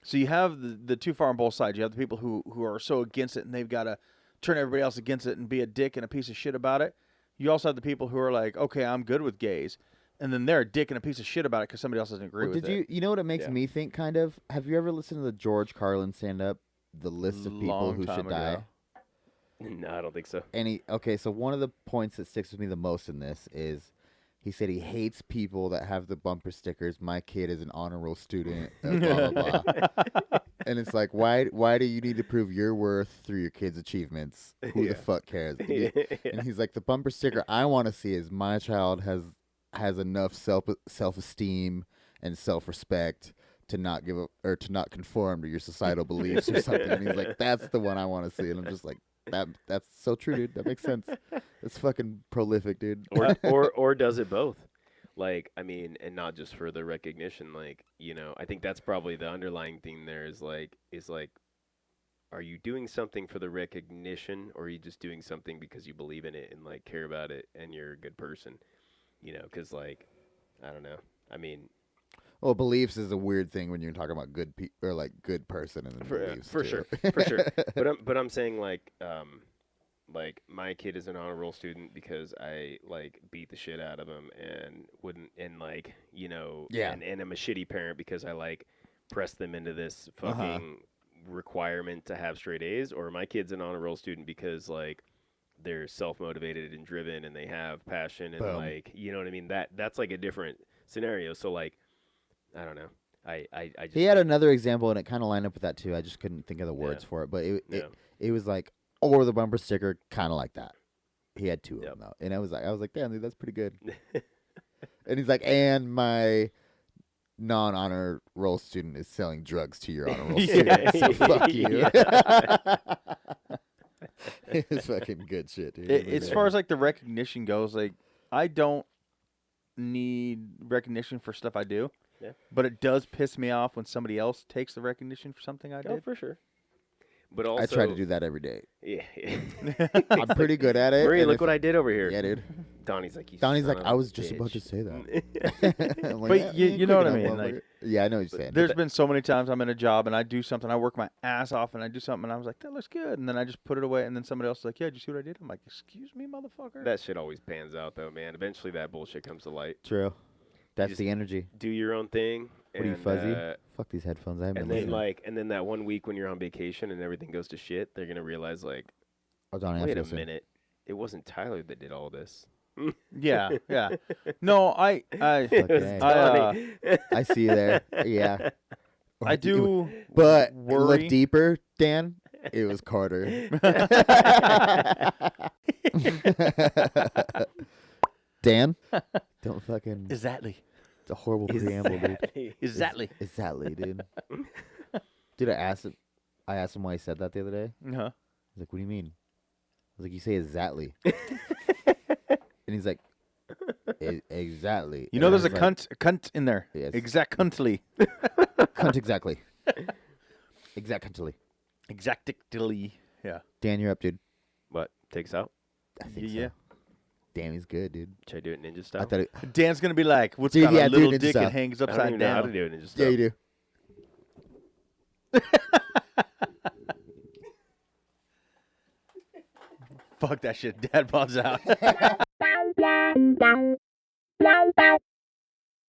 So you have the too far on both sides. You have the people who are so against it and they've got to turn everybody else against it and be a dick and a piece of shit about it. You also have the people who are like, okay, I'm good with gays, and then they're a dick and a piece of shit about it because somebody else doesn't agree Well, with did it. you know what it makes Yeah. me think? Kind of. Have you ever listened to the George Carlin stand-up, The List of People Long Who time Should ago. Die? No, I don't think so. Okay, so one of the points that sticks with me the most in this is he said he hates people that have the bumper stickers. My kid is an honor roll student. Blah blah blah. And it's like, why do you need to prove your worth through your kid's achievements? Who Yeah. the fuck cares? Yeah. And he's like, the bumper sticker I want to see is my child has enough self-esteem and self-respect to not give up or to not conform to your societal beliefs or something. And he's like, that's the one I want to see. And I'm just like, that's so true, dude. That makes sense. It's fucking prolific, dude. or does it both? Like, I mean, and not just for the recognition. Like, I think that's probably the underlying thing there is like, are you doing something for the recognition, or are you just doing something because you believe in it and like care about it and you're a good person? Because like, I don't know. I mean, Well, beliefs is a weird thing when you're talking about good or like good person and then beliefs for too. sure, for sure. But I'm saying like my kid is an honor roll student because I like beat the shit out of him and wouldn't and like Yeah. and I'm a shitty parent because I like pressed them into this fucking requirement to have straight A's, or my kid's an honor roll student because like they're self-motivated and driven and they have passion and Boom. like you know what I mean, that's like a different scenario. So like I don't know. I just He had another example, and it kind of lined up with that too. I just couldn't think of the words for it, but Yeah. it was like over the bumper sticker, kind of like that. He had two of Yep. them though, and I was like, damn, dude, that's pretty good. And he's like, and my non-honor roll student is selling drugs to your honor roll Yeah. student, so fuck you. Yeah. It's fucking good shit, dude. As far as like the recognition goes, like I don't need recognition for stuff I do. Yeah. But it does piss me off when somebody else takes the recognition for something I Oh, did. for sure. But also I try to do that every day. Yeah. I'm pretty good at it. Marie, and look if- what I did over here. Yeah, dude. Donnie's like, Donnie's son like, of I a was just about to bitch." say that. I'm like, But yeah, you know what I quick mean, enough, like- motherfucker. Yeah, I know what you're saying. There's been so many times I'm in a job and I do something, I work my ass off and I do something and I was like, that looks good. And then I just put it away and then somebody else is like, yeah, did you see what I did? I'm like, excuse me, motherfucker. That shit always pans out, though, man. Eventually, that bullshit comes to light. True. That's just- the energy. Do your own thing. What are you, and, fuzzy? Fuck these headphones. I haven't And been then, listening. and then that 1 week when you're on vacation and everything goes to shit, they're gonna realize, like, Oh, Donnie, I have wait to a listen. minute, it wasn't Tyler that did all this. Yeah, yeah. No, I Okay. Donnie. I see you there. Yeah. I do But worry. look deeper, Dan. It was Carter. Dan, don't fucking. EZATLY. It's a horrible preamble, dude. EZATLY. Exactly, dude. Dude, I asked him why he said that the other day. Uh-huh. He's like, "What do you mean?" I was like, "You say EZATLY," and he's like, "Exactly." You know, And I there's a was like, cunt in there. Yes. Exactly. Cunt exactly. Exactly. Exactly. Yeah. Dan, you're up, dude. What takes out? I think Yeah. so. Damn, he's good, dude. Should I do it ninja I style? thought it. Dan's gonna be like, "What's Dude, got yeah, a do little it dick stuff. and hangs I don't upside even know how down?" to do it ninja Yeah, style. you do. Fuck that shit. Dad bods out.